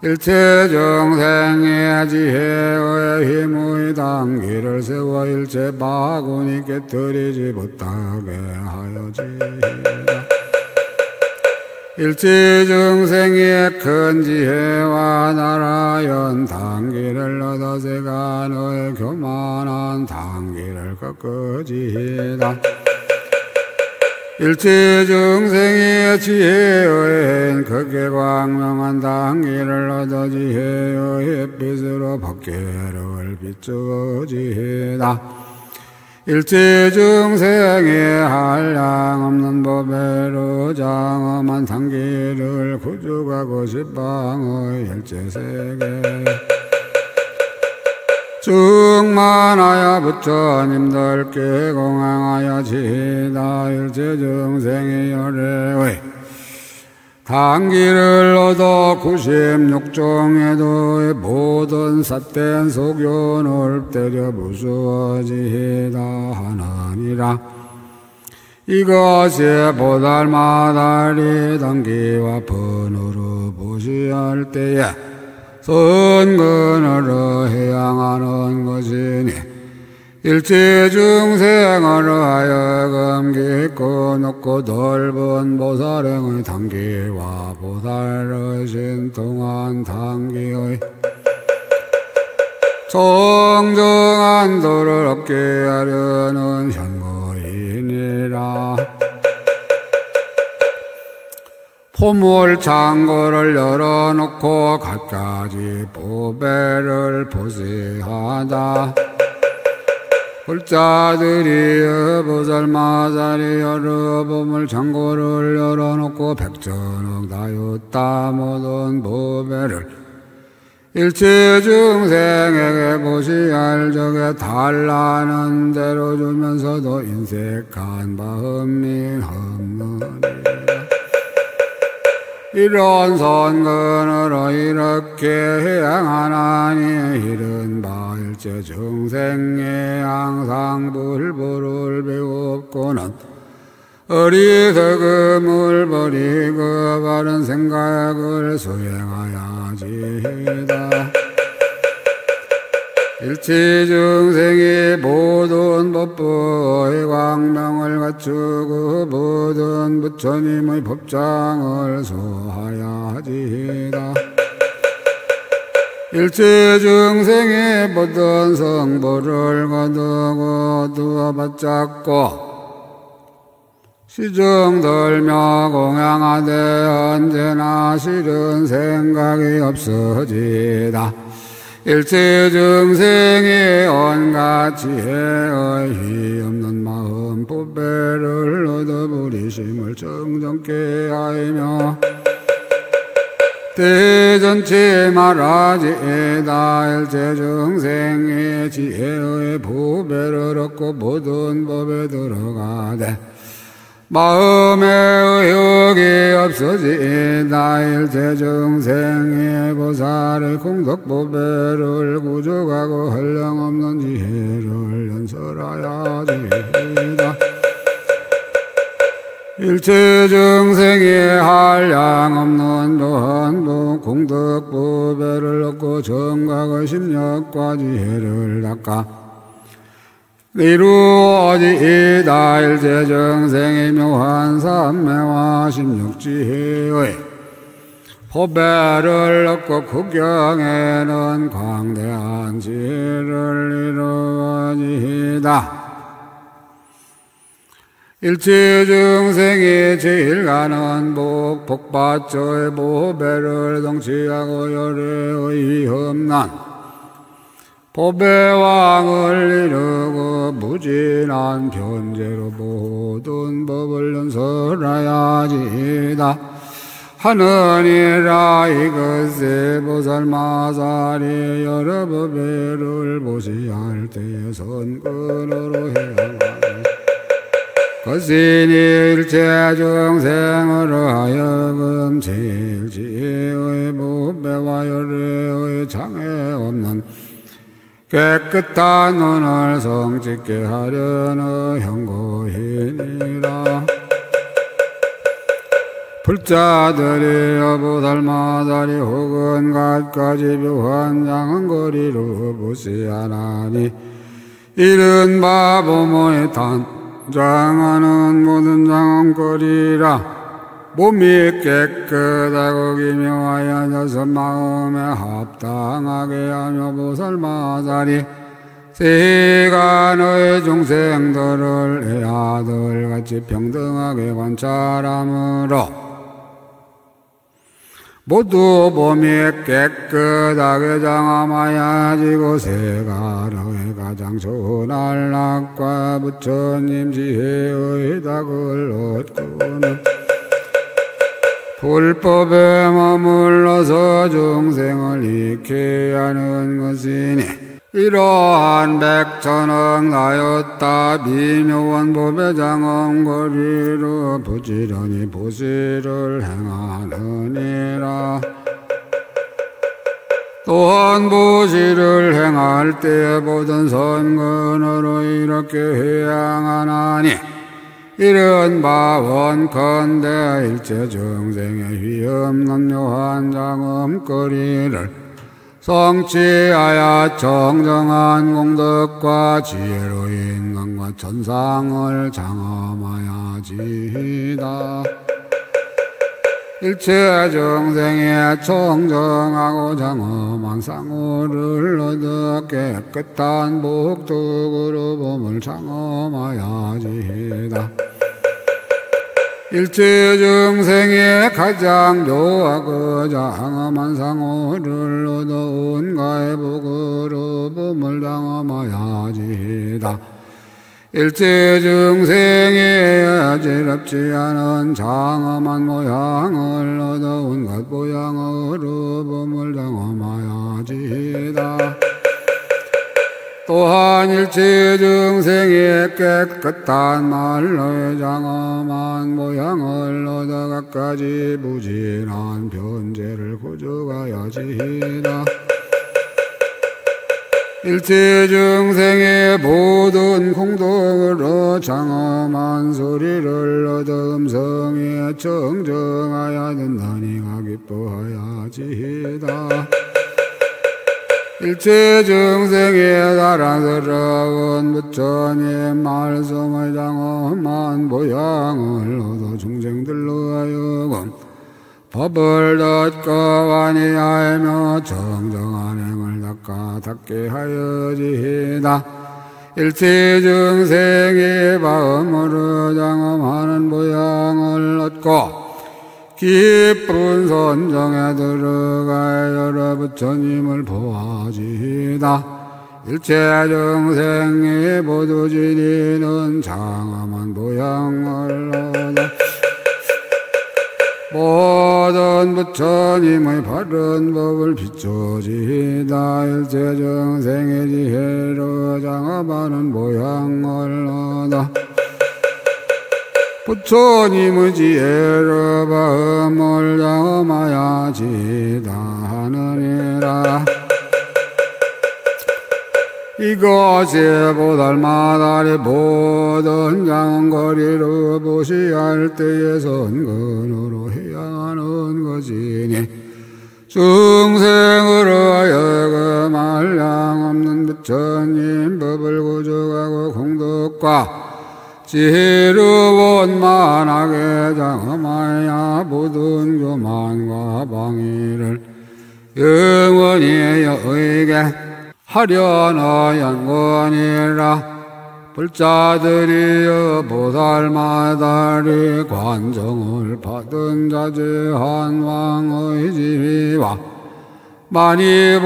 일체 중생의 지혜의 힘의 단기를 세워 일체 바군이 깨뜨리지 못하게 하여지이다. 일체 중생의 큰 지혜와 나라연 단기를 얻어 세간의 교만한 단기를 꺾어지이다. 일체 중생의 지혜의 크게 광명한 단기를 얻어 지혜의 햇빛으로 법계를 비추어지이다. 일체 중생의 한량없는 법에로 장엄한 단기를 구축하고 십방의 일체 세계 충만하여 부처님들께 공양하여 지다. 일체 중생의 열애의 단기를 얻어 96종에도 모든 삿된 소견을 때려 부수어지다 하느니라. 이것이 보살마다리 단기와 번으로 보시할 때에 선근으로 해양하는 것이니 일체 중생으로 하여금 깊고 높고 넓은 보살행의 단기와 보살의 신통한 단기의 정정한 도를 얻게 하려는 현모이니라. 포물 창고를 열어놓고 갖가지 보배를 보시하다. 불자들이 보살마살이 여러 보물 창고를 열어놓고 백전억 다였다. 모든 보배를 일체 중생에게 보시할 적에 달라는 대로 주면서도 인색한 바 없느니라. 이런 선근으로 이렇게 행하나니 이른 바 일체 중생에 항상 불보를 배웠고는 어리석음을 버리고 바른 생각을 수행하야지다. 일체 중생이 모든 법보의 광명을 갖추고 모든 부처님의 법장을 소하야지다. 일체 중생이 모든 성보를 거두고 두어받잡고 시중들며 공양하되 언제나 싫은 생각이 없어지다. 일체 중생이 온갖 지혜의 휘없는 마음 보배를 얻어 부리심을 정정케 하며 대전치 말하지이다. 일체 중생이 지혜의 보배를 얻고 모든 법에 들어가되 마음에 의욕이 없어지다. 일체 중생이 보살의 공덕보배를 구족하고 한량없는 지혜를 연설하야지다. 일체 중생이 한량없는 도한도 공덕보배를 얻고 정각의 심력과 지혜를 닦아 이루어지이다. 일체 중생이 묘한 삼매와 심육지혜의 보배를 얻고 국경에는 광대한 지혜를 이루어지이다. 일체 중생이 제일 가는 복받조의 보배를 동치하고 열애의 위험난 보배왕을 이루고 무진한 견제로 모든 법을 연설하야지다. 하느니라 이것에 보살마살이 여러 법배를 보시할 때에 선근으로 해야하니 거신이 일체 중생으로 하여금 제일 지혜의 보배와 열애의 장애 없는 깨끗한 눈을 성짓게 하려는 현고이니라. 불자들이 보살마살이 혹은 갖가지 묘한 장언거리로 보시하나니 이른 바 부모의 단장하는 모든 장언거리라. 몸이 깨끗하고 기묘하여 여섯 마음에 합당하게 하며 보살마살이 세간의 중생들을 애아들같이 평등하게 관찰함으로 모두 몸이 깨끗하게 장함하여지고 세간의 가장 좋은 안락과 부처님 지혜의 덕을 얻고는 불법에 머물러서 중생을 익게 하는 것이니 이러한 백천억 나였다. 미묘한 법의 장엄거리로 부지런히 보시를 행하느니라. 또한 보시를 행할 때 모든 선근으로 이렇게 회양하나니 이른 바 원컨대 일체 중생의 휘없는 묘한 장엄거리를 성취하여 정정한 공덕과 지혜로 인간과 천상을 장엄하야지다. 일체 중생의 청정하고 장엄한 상호를 얻어 깨끗한 복덕으로 몸을 장엄하야지다. 일체 중생의 가장 묘하고 장엄한 상호를 얻어 온가의 복으로 몸을 장엄하야지다. 일체 중생이 어지럽지 않은 장엄한 모양을 얻어 온갖 모양으로 몸을 장엄하야지다. 또 또한 일체 중생의 깨끗한 말로의 장엄한 모양을 얻어 갖가지 무진한 변제를 구족하여지이다. 일체 중생의 모든 공덕으로 장엄한 소리를 얻어 음성에 정정하여 듣나니가 기뻐하여지이다. 일체 중생의 사랑스러운 부처님 말씀의 장엄한 모양을 얻어 중생들로 하여금 법을 듣고 아니하며 정정한 행을 닦게 하여지이다. 일체 중생의 마음으로 장엄하는 모양을 얻고 깊은 선정에 들어가 여러 부처님을 보아지이다. 일체 중생이 모두 지니는 장엄한 모양을 얻어 모든 부처님의 바른 법을 비춰지이다. 일체 중생의 지혜로 장엄하는 모양을 얻어 부처님의 지혜로 마음을 장엄하여지이다 하느니라. 이것이 보달마다리 모든 장거리로 보시할 때에 선근으로 해양하는 것이니 중생으로 하여금 한량 없는 부처님 법을 구족하고 공덕과 지혜로 원만하게 장엄하여 모든 교만과 방위를 영원히 여에게 하려나 연관이라. 불자들이여 보살마다리 관정을 받은 자제한 왕의 지위와 만이보배관과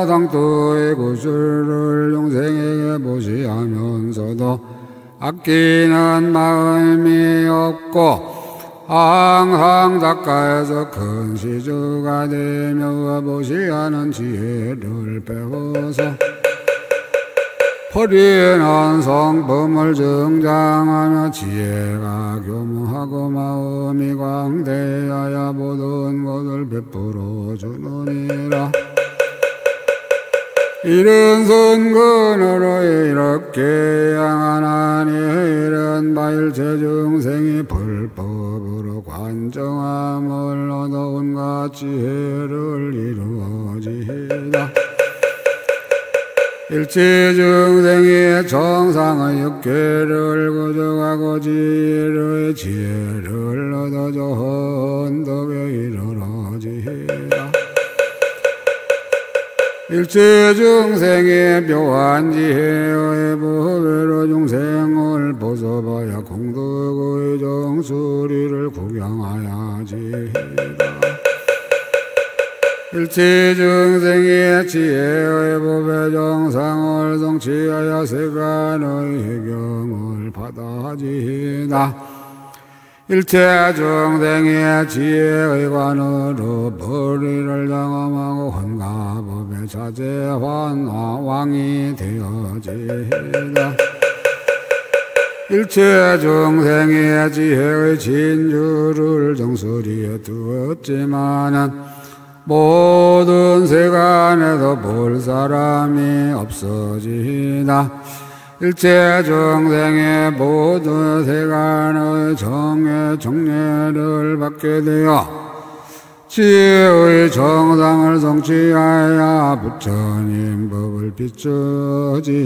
당토의 구슬을 용생에게 보시하면서도 아끼는 마음이 없고 항상 작가에서 큰 시주가 되며 보시하는 지혜를 배워서 버리는 성품을 정장하며 지혜가 교무하고 마음이 광대하여 모든 것을 베풀어 주느니라. 이런 선근으로 이렇게 향하나니 이런 바일체 중생이 불법으로 관정함을 얻어 온갖 지혜를 이루어지이다. 일체 중생이 정상의 육계를 구족하고 지혜를 얻어 좋은 덕에 이르러지이다. 일체 중생의 묘한 지혜의 법으로 중생을 벗어봐야 공덕의 정수리를 구경하여지이다. 일체 중생의 지혜의 법의 정상을 성취하여 세간의 해경을 받아지이다. 일체 중생의 지혜의 관으로 벌이를 장엄하고 헌가법의 자제환 왕이 되어지이다. 일체 중생의 지혜의 진주를 정수리에 두었지만은 모든 세간에도 볼 사람이 없어지이다. 일체 중생의 모든 세간의 정례를 받게 되어 지혜의 정상을 성취하여 부처님 법을 비추지이다.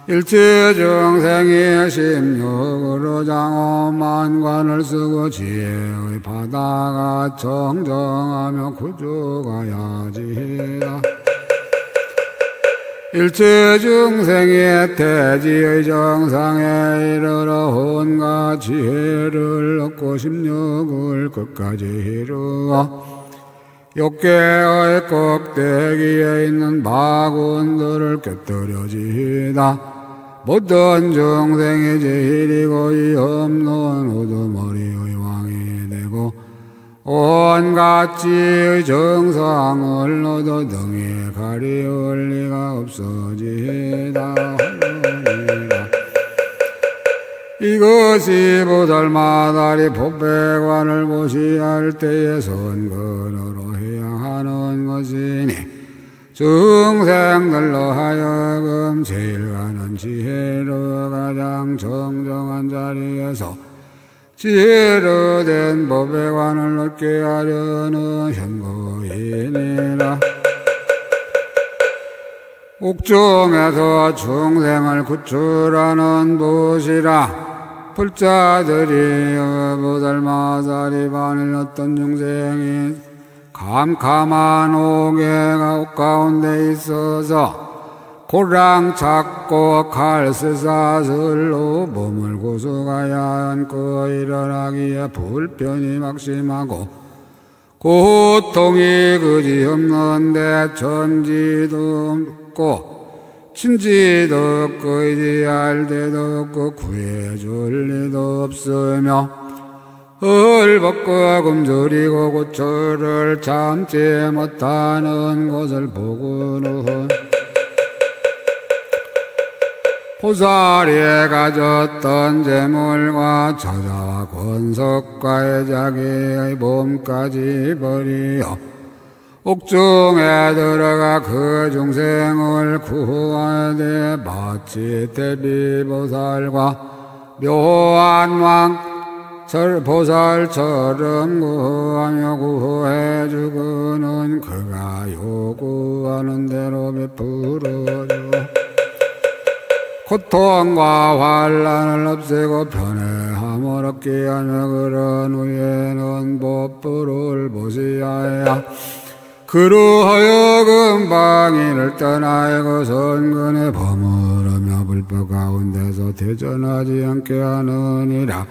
일체 중생이 심력으로 장엄한 관을 쓰고 지혜의 바다가 정정하며 구족하여지이다. 일체 중생이 대지의 정상에 이르러 온갖 지혜를 얻고 심력을 끝까지 이루어 욕계의 꼭대기에 있는 바군들을 깨뜨려지이다. 모든 중생이 제일이고 이 없는 우두머리의 왕이 되고 온 이함같이 정상을 얻어 등에 가리울 리가 없어지다. 이것이 보살마다리 법배관을 고시할 때에 선근으로 해야 하는 것이니 중생들로 하여금 제일 가는 지혜로 가장 정정한 자리에서 지혜로 된 법배관을 얻게 하려는 현거이니라. 옥중에서 중생을 구출하는 도시라. 불자들이 보살마다리 반일 어떤 중생이 캄캄한 옥외가 옥 가운데 있어서 고랑 찾고 칼스사슬로 몸을 고수가야 않고 일어나기에 불편이 막심하고 고통이 그지없는데 천지도 없고 친지도 없고 의지할 데도 없고 구해줄 리도 없으며 헐벗고 굶주리고 고초를 참지 못하는 것을 보고는 보살이 가졌던 재물과 처자와 권속과 자기의 몸까지 버리어 옥중에 들어가 그 중생을 구하되 마치 대비보살과 묘한 왕 보살처럼 구하며 구해주고는 그가 요구하는 대로 베풀어줘. 고통과 환난을 없애고 편애함을 얻게 하며 그런 후에는 법부를 보시하야 그로하여금 방인을 떠나고 선근에 버무르며 불법 가운데서 대전하지 않게 하느니라.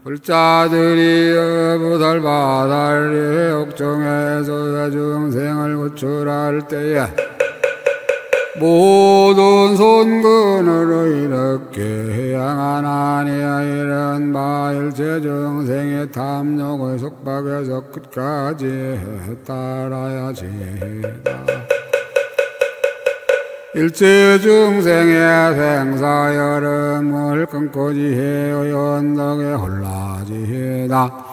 불자들이 보살바다리 옥중에서 중생을 구출할 때에 모든 손근으로 이렇게 향하나니 이런 바일체 중생의 탐욕을 속박해서 끝까지 따라야지다. 일체 중생의 생사여름을 끊고 지혜의 언덕에 올라지다.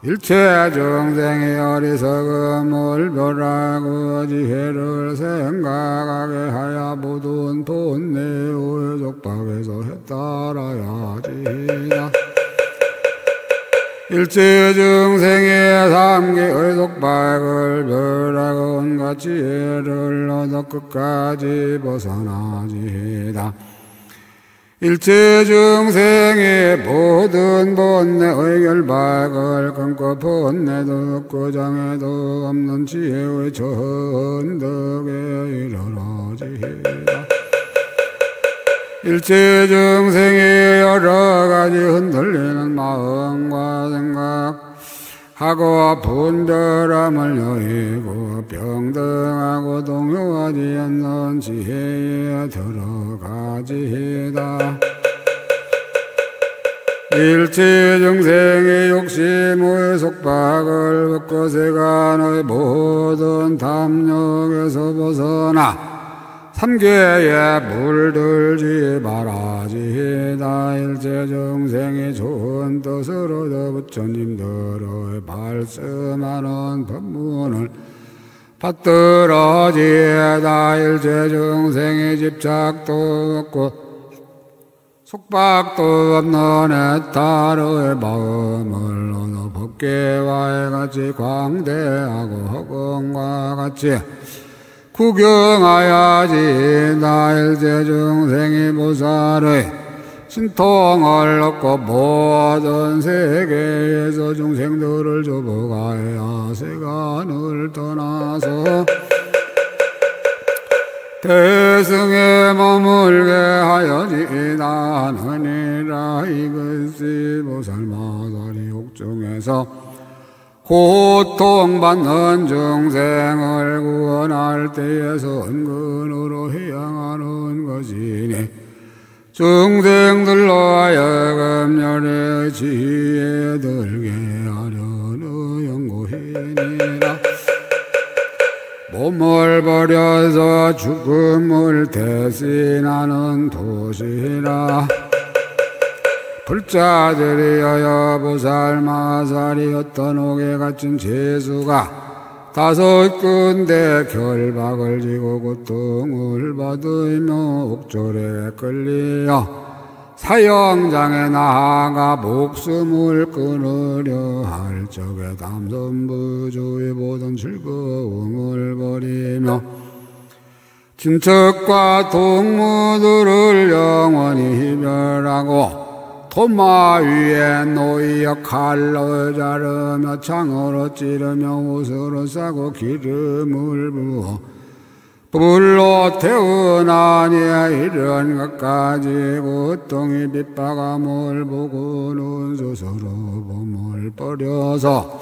일체 중생의 어리석음을 멸하고 지혜를 생각하게 하여 모든 본내의 속박에서 따라야지다. 일체 중생의 삼계의 속박을 멸하고 온갖 지혜를 얻어 끝까지 벗어나지다. 일체 중생의 모든 본내의 결박을 끊고 본내도 없고 장애도 없는 지혜의 전덕에 이르러지다. 일체 중생의 여러가지 흔들리는 마음과 생각하고 분별함을 여의고 평등하고 동요하지 않는 지혜에 들어가지다. 일체 중생의 욕심의 속박을 벗고 세간의 모든 탐욕에서 벗어나 삼계에 물들지 말아지다. 일체 중생이 좋은 뜻으로 더 부처님들의 말씀하는 법문을 받들어지다. 일체 중생이 집착도 없고 속박도 없는 애타르의 마음을 얻어 법계와의 같이 광대하고 허공과 같이 구경하야지. 일체 중생이 보살의 신통을 얻고 모든 세계에서 중생들을 조복하여 세간을 떠나서 대승에 머물게 하여지다 하느니라. 이것이 보살마다리 옥중에서 고통받는 중생을 구원할 때에서 은근으로 해양하는 것이니 중생들로 하여금 열의 지혜에 들게 하려는 연고히 몸을 버려서 죽음을 대신하는 도시라. 불자들이여 보살마살이었던 옥에 갇힌 죄수가 5군데 결박을 지고 고통을 받으며 옥졸에 끌리어 사형장에 나아가 목숨을 끊으려 할 적에 담선부주의 모든 즐거움을 버리며 친척과 동무들을 영원히 이별하고 도마 위에 놓이어 칼로 자르며 창으로 찌르며 옷으로 싸고 기름을 부어 불로 태우나니 이런 것까지 고통이 빗박함을 보고는 스스로 몸을 버려서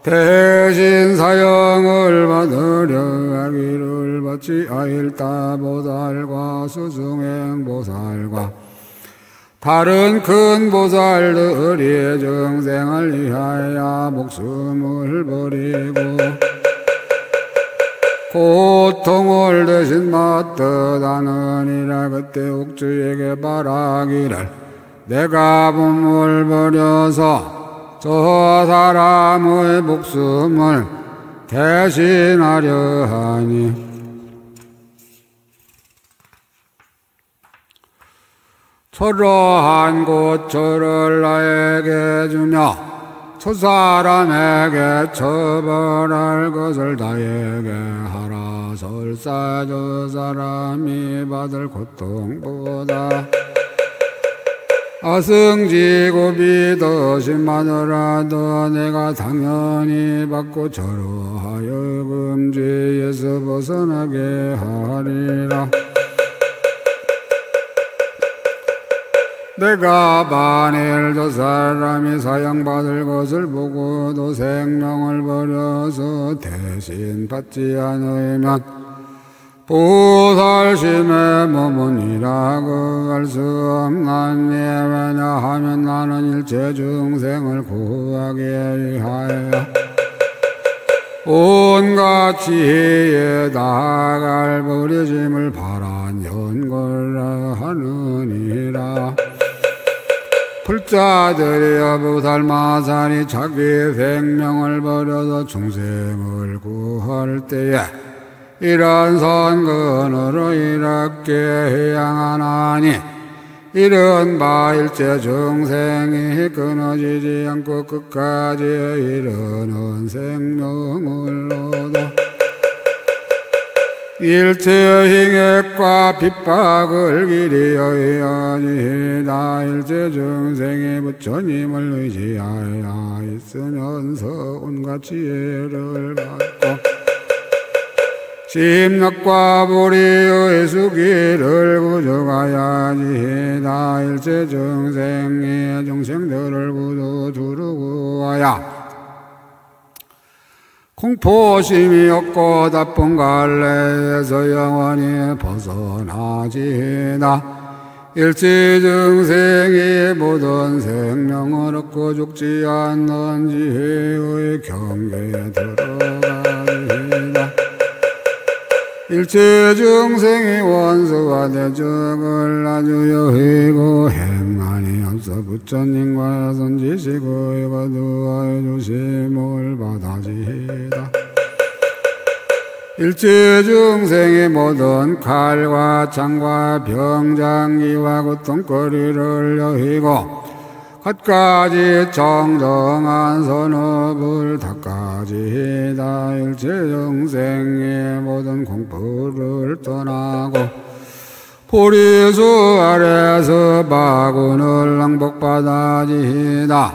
대신 사형을 받으려 하기를 받지 아일다 보살과 스승행 보살과 다른 큰 보살들이 정생을 위하여 목숨을 버리고 고통을 대신 맡듯하느니라. 그때 옥주에게 바라기를 내가 몸을 버려서 저 사람의 목숨을 대신하려 하니 초라한 고초를 나에게 주며 저 사람에게 처벌할 것을 나에게 하라. 설사 저 사람이 받을 고통보다 아승지고 믿으심마저라도 내가 당연히 받고 저로 하여금 죄에서 벗어나게 하리라. 내가 만일 저 사람이 사형받을 것을 보고도 생명을 버려서 대신 받지 않으면 보살심의 몸은이라고 할 수 없나니. 왜냐하면 나는 일체 중생을 구하기 위하여 온갖 지혜에 다갈 버리심을 바란 연거라 하느니라. 불자들이여 보살마살이 자기 생명을 버려서 중생을 구할 때에 이런 선근으로 이렇게 향하나니 이런 바 일체 중생이 끊어지지 않고 끝까지 이르는 생명을 얻어 일체 행액과 핍박을 기리어야지다. 일체 중생이 부처님을 의지하여 있으면서 온갖 지혜를 받고 심력과 불의의 수기를 구족하야지다. 일체 중생이 중생들을 구조 두르고 하야 공포심이 없고 나쁜 갈래에서 영원히 벗어나지다. 일체 중생이 모든 생명을 얻고 죽지 않는 지혜의 경계에 들어가리다. 일체 중생이 원수와 대적을 아주 여의고 행만이 없어 부처님과 선지식의 거두어 주심을 받아지다. 일체 중생이 모든 칼과 창과 병장기와 고통거리를 여의고 갖가지 정정한 선업을 닦아지다. 일체 중생의 모든 공포를 떠나고 보리수 아래서 바군을 낭복받아지다.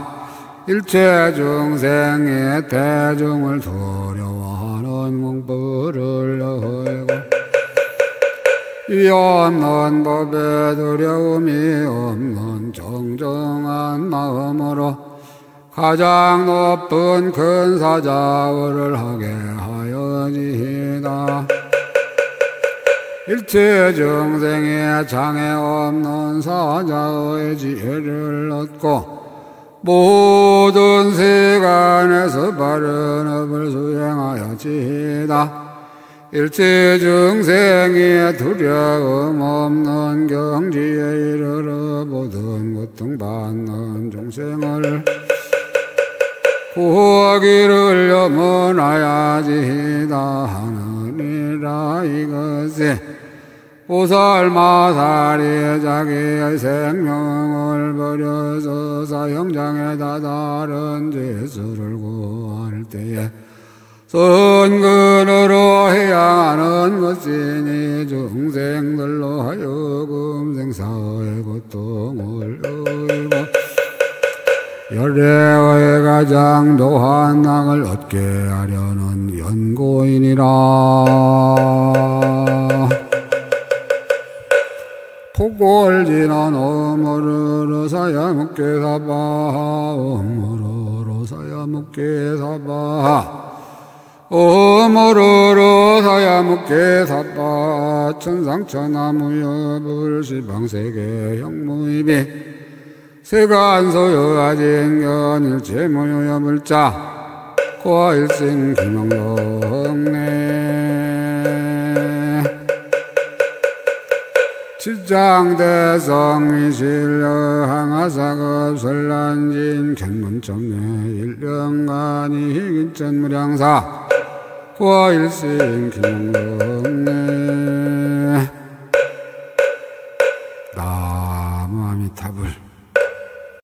일체 중생의 대중을 두려워하는 공포를 여의고 이 없는 법에 두려움이 없는 정정한 마음으로 가장 높은 큰 사자월을 하게 하여지이다. 일체 중생의 장애 없는 사자의 지혜를 얻고 모든 세간에서 바른 업을 수행하여지이다. 일체 중생이 두려움 없는 경지에 이르러 모든 고통받는 종생을 구하기를 염원하야지다 하느니라. 이것이 보살마살이 자기의 생명을 버려서 사형장에다 다른 죄수를 구할 때에 선근으로 해양하는 것이니 중생들로 하여금 생사의 고통을 여의고 열애의 가장 도한 낙을 얻게 하려는 연고이니라. 폭골 지난 어머르르 사야묵게 사바 어머르르 사야묵게 사바 어머르르 사야묵게 사바 천상천하무여 불시방세계 형무이비 세간소여아진견 일체무여여 물자 고일생 기명동네 칠장대성이 실려 항하사급 설란진 견문점내 일령간이 희긴천무량사 고일생 기명동네 나무 아미타불